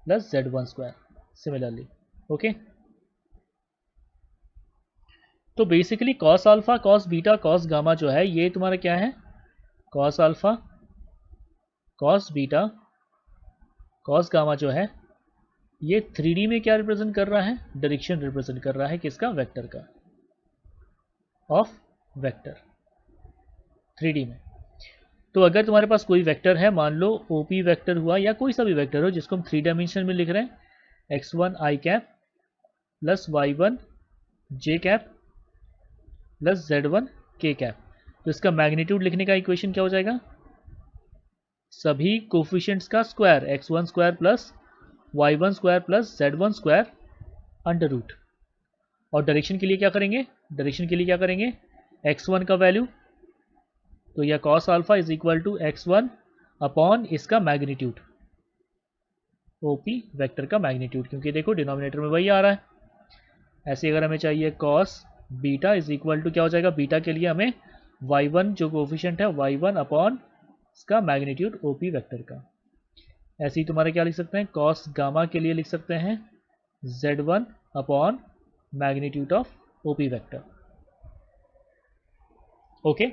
plus z1 square similarly. Okay, तो basically cos alpha, cos beta, cos gamma जो है, ये तुम्हारा क्या है, cos alpha, cos beta, cos gamma जो है, ये 3D में क्या रिप्रेजेंट कर रहा है, डायरेक्शन रिप्रेजेंट कर रहा है, किसका, वेक्टर का, ऑफ वेक्टर 3D में। तो अगर तुम्हारे पास कोई वेक्टर है, मान लो ओपी वेक्टर हुआ, या कोई सा भी वेक्टर हो जिसको हम 3 डायमेंशन में लिख रहे हैं, x1 आई कैप प्लस y1 जे कैप प्लस z1 के कैप, तो इसका मैग्नीट्यूड लिखने का इक्वेशन क्या हो जाएगा, सभी कोफिशिएंट्स का square, x1 square plus y1 square plus z1 square under root. और डायरेक्शन के लिए क्या करेंगे, x1 का वैल्यू, तो यह cos alpha is equal to x1 upon इसका मैग्नीट्यूड, ओपी वेक्टर का मैग्नीट्यूड, क्योंकि देखो डिनोमिनेटर में वही आ रहा है। ऐसे अगर हमें चाहिए cos beta is equal to क्या हो जाएगा, बीटा के लिए हमें y1 जो कोफिशिएंट है y1 अपॉन इसका मैग्नीट्यूड ओपी वेक्टर का। ऐसे ही तुम्हारे क्या लिख सकते हैं, कॉस गामा के लिए लिख सकते हैं z1 upon magnitude of OP vector. Okay,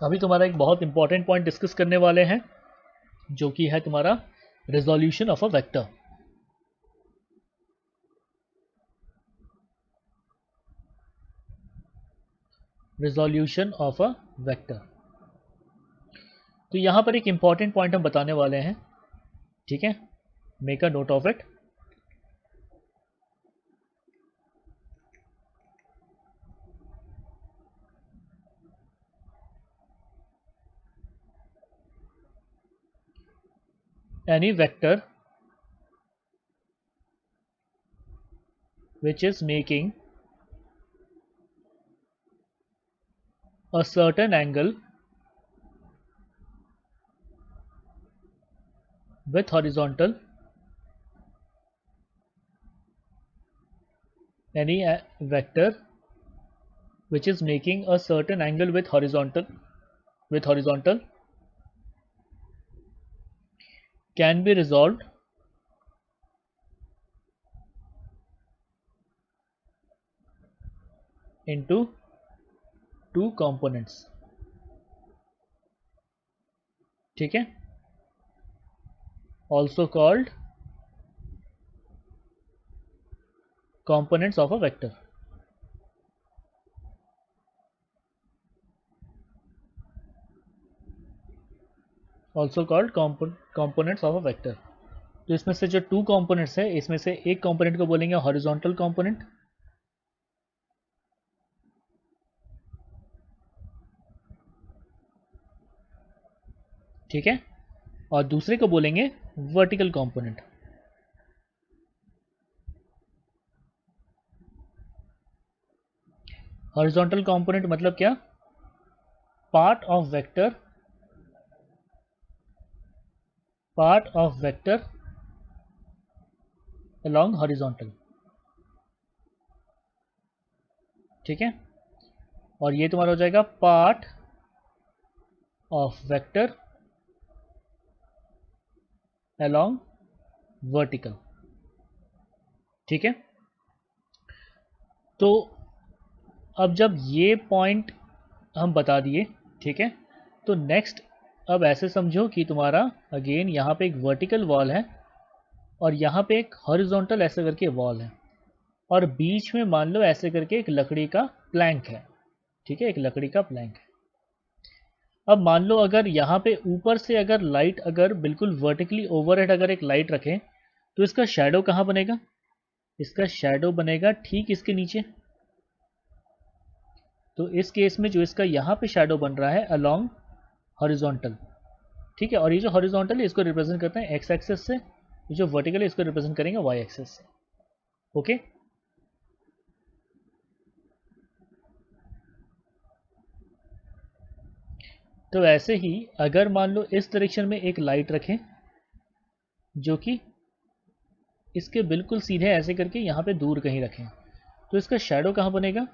अभी तुम्हारा एक बहुत इंपॉर्टेंट पॉइंट डिस्कस करने वाले हैं, जो कि है तुम्हारा resolution of a vector. Resolution of a vector. तो यहां पर एक इंपॉर्टेंट पॉइंट हम बताने वाले हैं, ठीक है, make a note of it. Any vector which is making a certain angle with horizontal, any vector which is making a certain angle with horizontal can be resolved into two components, ठीक है, also called components of a vector। also called components of a vector। तो इसमें से जो two components है, इसमें से एक कंपोनेंट को बोलेंगे हॉरिजॉन्टल कंपोनेंट, ठीक है, और दूसरे को बोलेंगे वर्टिकल कंपोनेंट। हॉरिजॉन्टल कंपोनेंट मतलब क्या? Part of vector along horizontal, ठीक है, और ये तुम्हारा हो जाएगा part of vector along vertical, ठीक है। तो अब जब ये पॉइंट हम बता दिए, ठीक है, तो नेक्स्ट अब ऐसे समझो कि तुम्हारा अगेन यहाँ पे एक वर्टिकल वॉल है और यहाँ पे एक हॉरिजॉन्टल ऐसे करके वॉल है, और बीच में मान लो ऐसे करके एक लकड़ी का प्लैंक है, ठीक है, एक लकड़ी का प्लैंक है। अब मान लो अगर यहाँ पे ऊपर से अगर लाइट अगर बिल्कुल वर्टिकली ओवरहेड अगर एक लाइट रखें, तो इसका शैडो कहाँ बनेगा? इसका शैडो बनेगा ठीक इसके नीचे। तो इस केस में जो इसका यहाँ पे शैडो बन रहा है अलोंग हॉरिजॉन्टल, ठीक है, और ये जो हॉरिजॉन्टल है इसको रिप्रेजेंट करते हैं एक्स एक्सेस से, ये जो वर्टिकल है इसको रिप्रेजेंट करेंगे वाई एक्सेस से, ओके। तो ऐसे ही अगर मान लो इस डायरेक्शन में एक लाइट रखें जो कि इसके बिल्कुल सीधे ऐसे करके यहाँ पे दूर कहीं रखें, तो इसका शैडो कहाँ बनेगा?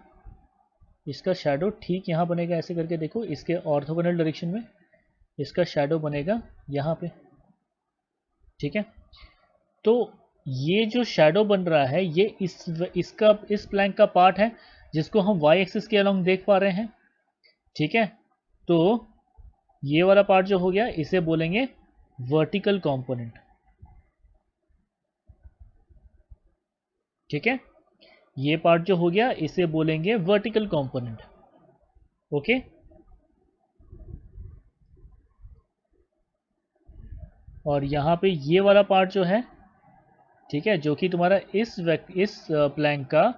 इसका शैडो ठीक यहाँ बनेगा, ऐसे करके देखो, इसके ऑर्थोगोनल डायरेक्शन में इसका शैडो बनेगा यहाँ पे, ठीक है। तो ये जो शैडो बन रहा है ये इस प्लैंक का पार्ट है जिसको हम वाई एक्सिस के अलोंग देख पा रहे हैं, ठीक है। तो ये वाला पार्ट जो हो गया इसे बोलेंगे वर्टिकल कंपोनेंट, ठीक है, ये पार्ट जो हो गया इसे बोलेंगे वर्टिकल कंपोनेंट, ओके। और यहाँ पे ये वाला पार्ट जो है, ठीक है, जो कि तुम्हारा इस प्लैंक का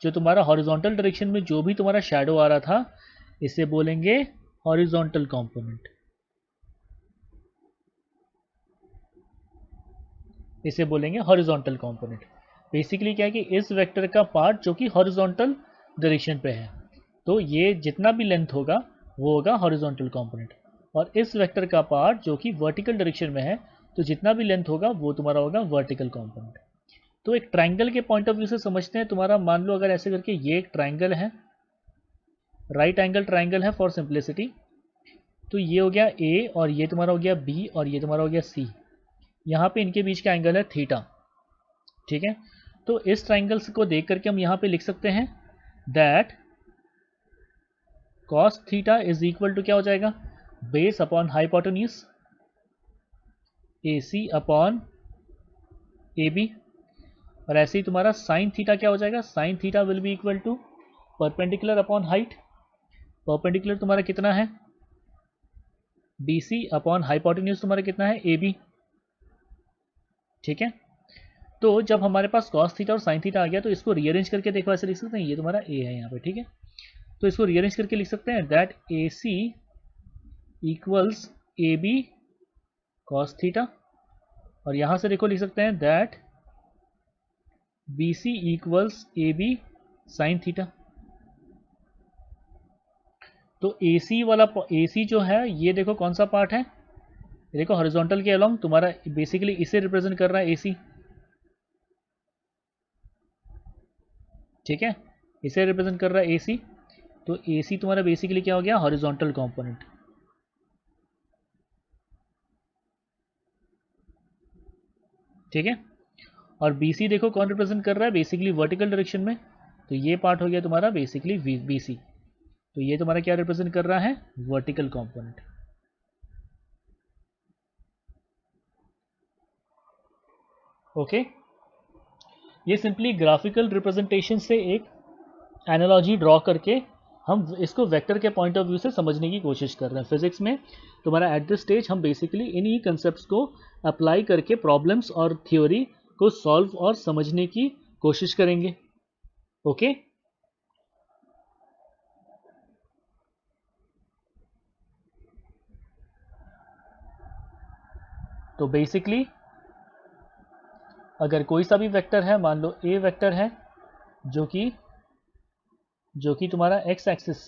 जो तुम्हारा हॉरिजॉन्टल डायरेक्शन में जो भी तुम्हारा शैडो आ रहा था, इसे बोलेंगे हॉरिजॉन्टल कंपोनेंट, इसे बोलेंगे हॉरिजॉन्टल कंपोनेंट। बेसिकली क्या है कि इस वेक्टर का पार्ट जो कि हॉरिजॉन्टल डायरेक्शन पे है, तो ये जितना भी लेंथ होगा वो होगा हॉरिजॉन्टल कंपोनेंट, और इस वेक्टर का पार्ट जो कि वर्टिकल डायरेक्शन में है, तो जितना भी लेंथ होगा वो तुम्हारा होगा वर्टिकल कंपोनेंट। तो एक ट्राइंगल के पॉइंट ऑफ व्यू से समझते हैं। तुम्हारा मान लो अगर ऐसे करके ये एक ट्राइंगल है, राइट एंगल ट्राइंगल है फॉर सिंप्लिसिटी, तो ये हो गया ए और ये तुम्हारा हो गया बी और ये तुम्हारा हो गया सी, यहाँ पे इनके बीच का एंगल है थीटा, ठीक है। तो इस ट्राइंगल्स को देख करके हम यहाँ पे लिख सकते हैं that cos theta is equal to क्या हो जाएगा, base upon hypotenuse AC upon AB। और ऐसे ही तुम्हारा साइन थीटा क्या हो जाएगा, sine theta will be equal to perpendicular upon height. Perpendicular तुम्हारा कितना है, BC अपॉन हाइपोटेन्यूज तुम्हारा कितना है, AB। ठीक है, तो जब हमारे पास कॉस थीटा और साइन थीटा आ गया तो इसको रीअरेंज करके देखो, ऐसे लिख सकते हैं, ये तुम्हारा A है यहाँ पे। ठीक है, तो इसको रीअरेंज करके लिख सकते हैं that AC equals AB cos theta, और यहाँ से देखो लिख सकते हैं that BC equals AB sine theta. तो AC वाला AC जो है ये देखो कौन सा पार्ट है, ये देखो हॉरिजॉन्टल के अलोंग तुम्हारा बेसिकली इसे रिप्रेजेंट कर रहा है AC। ठीक है, इसे रिप्रेजेंट कर रहा है AC, तो AC तुम्हारा बेसिकली क्या हो गया, हॉरिजॉन्टल कंपोनेंट। ठीक है, और BC देखो कौन रिप्रेजेंट कर रहा है, बेसिकली वर्टिकल डायरेक्शन में, तो ये पार्ट हो गया तुम्हारा बेसिकली BC, तो ये तुम्हारा क्या रिप्रेजेंट कर रहा है, वर्टिकल कंपोनेंट। ओके, ये सिंपली ग्राफिकल रिप्रेजेंटेशन से एक एनालॉजी ड्रॉ करके हम इसको वेक्टर के पॉइंट ऑफ व्यू से समझने की कोशिश कर रहे हैं। फिजिक्स में तुम्हारा एट दिस स्टेज हम बेसिकली इन्हीं कंसेप्ट्स को अप्लाई करके प्रॉब्लम्स और थ्योरी को सॉल्व और समझने की कोशिश करेंगे। ओके, तो बेसिकली अगर कोई सा भी वेक्टर है, मान लो A वेक्टर है जो कि तुम्हारा x एक्सिस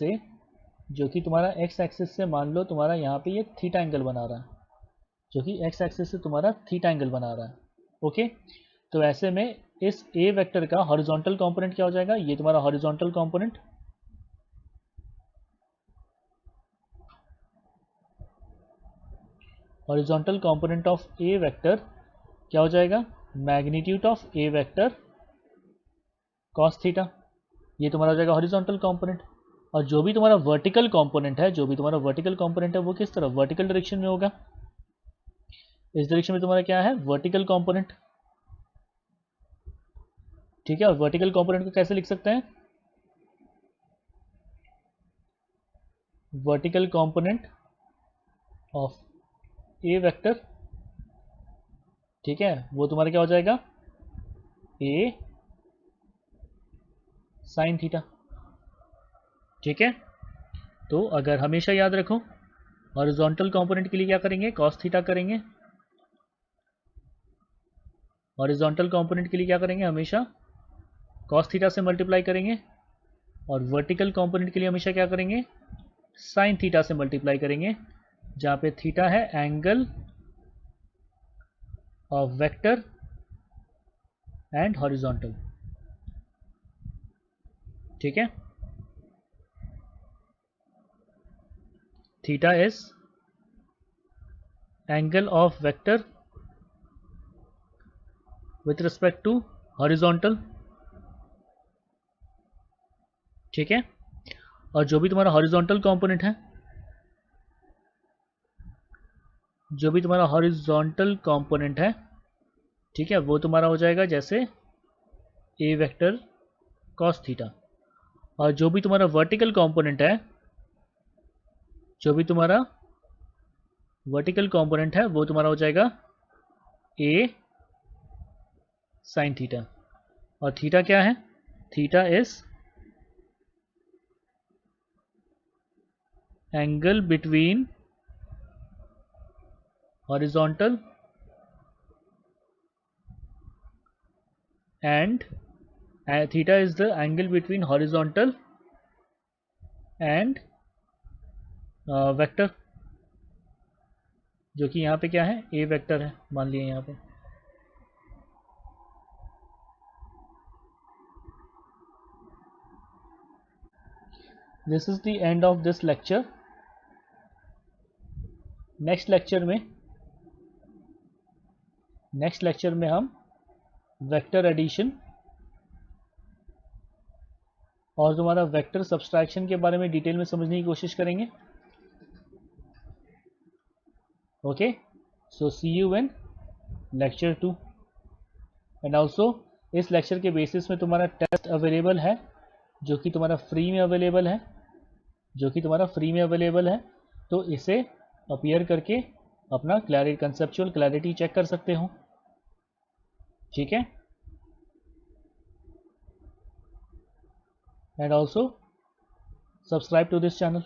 से मान लो तुम्हारा यहाँ पे ये थीटा एंगल बना रहा है, जो कि x एक्सिस से तुम्हारा थीटा एंगल बना रहा है। ओके, तो ऐसे में इस A वेक्टर का हॉरिजॉन्टल कंपोनेंट क्या हो जाएगा, ये तुम्हारा horizontal component, horizontal component of A vector क्या हो जाएगा, magnitude of A vector cos theta, ये तुम्हारा हो जाएगा हॉरिजॉन्टल कंपोनेंट। और जो भी तुम्हारा वर्टिकल कंपोनेंट है, वो किस तरफ, वर्टिकल डायरेक्शन में होगा। इस डायरेक्शन में तुम्हारा क्या है, वर्टिकल कंपोनेंट। ठीक है, और वर्टिकल कंपोनेंट को कैसे लिख सकते हैं, vertical component of A vector, ठीक है, वो तुम्हारा क्या हो जाएगा, A साइन थीटा। ठीक है, तो अगर हमेशा याद रखो हॉरिजॉन्टल कंपोनेंट के लिए क्या करेंगे, कॉस थीटा करेंगे, हॉरिजॉन्टल कंपोनेंट के लिए क्या करेंगे, हमेशा कॉस थीटा से मल्टीप्लाई करेंगे, और वर्टिकल कंपोनेंट के लिए हमेशा क्या करेंगे, साइन थीटा से मल्टीप्लाई करेंगे, जहाँ पे थीटा है angle of vector and horizontal. ठीक है, theta is angle of vector with respect to horizontal. ठीक है, और जो भी तुम्हारा हॉरिजॉन्टल कंपोनेंट है, ठीक है, वो तुम्हारा हो जाएगा जैसे A वेक्टर कॉस थीटा। और जो भी तुम्हारा वर्टिकल कंपोनेंट है, वो तुम्हारा हो जाएगा A साइन थीटा। और थीटा क्या है, theta is angle between horizontal and theta is the angle between horizontal and vector, जो कि यहाँ पे क्या है, A वेक्टर है, मान लिया यहाँ पे। This is the end of this lecture. Next lecture में हम वेक्टर एडिशन और तुम्हारा वेक्टर सब्सट्रैक्शन के बारे में डिटेल में समझने की कोशिश करेंगे। Okay, so see you in lecture 2। And also इस लेक्चर के बेसिस में तुम्हारा टेस्ट अवेलेबल है, जो कि तुम्हारा फ्री में अवेलेबल है, तो इसे अपीयर करके अपना कंसेप्चुअल क्लैरिटी चेक कर सकते हो। ठीक है, and also subscribe to this channel.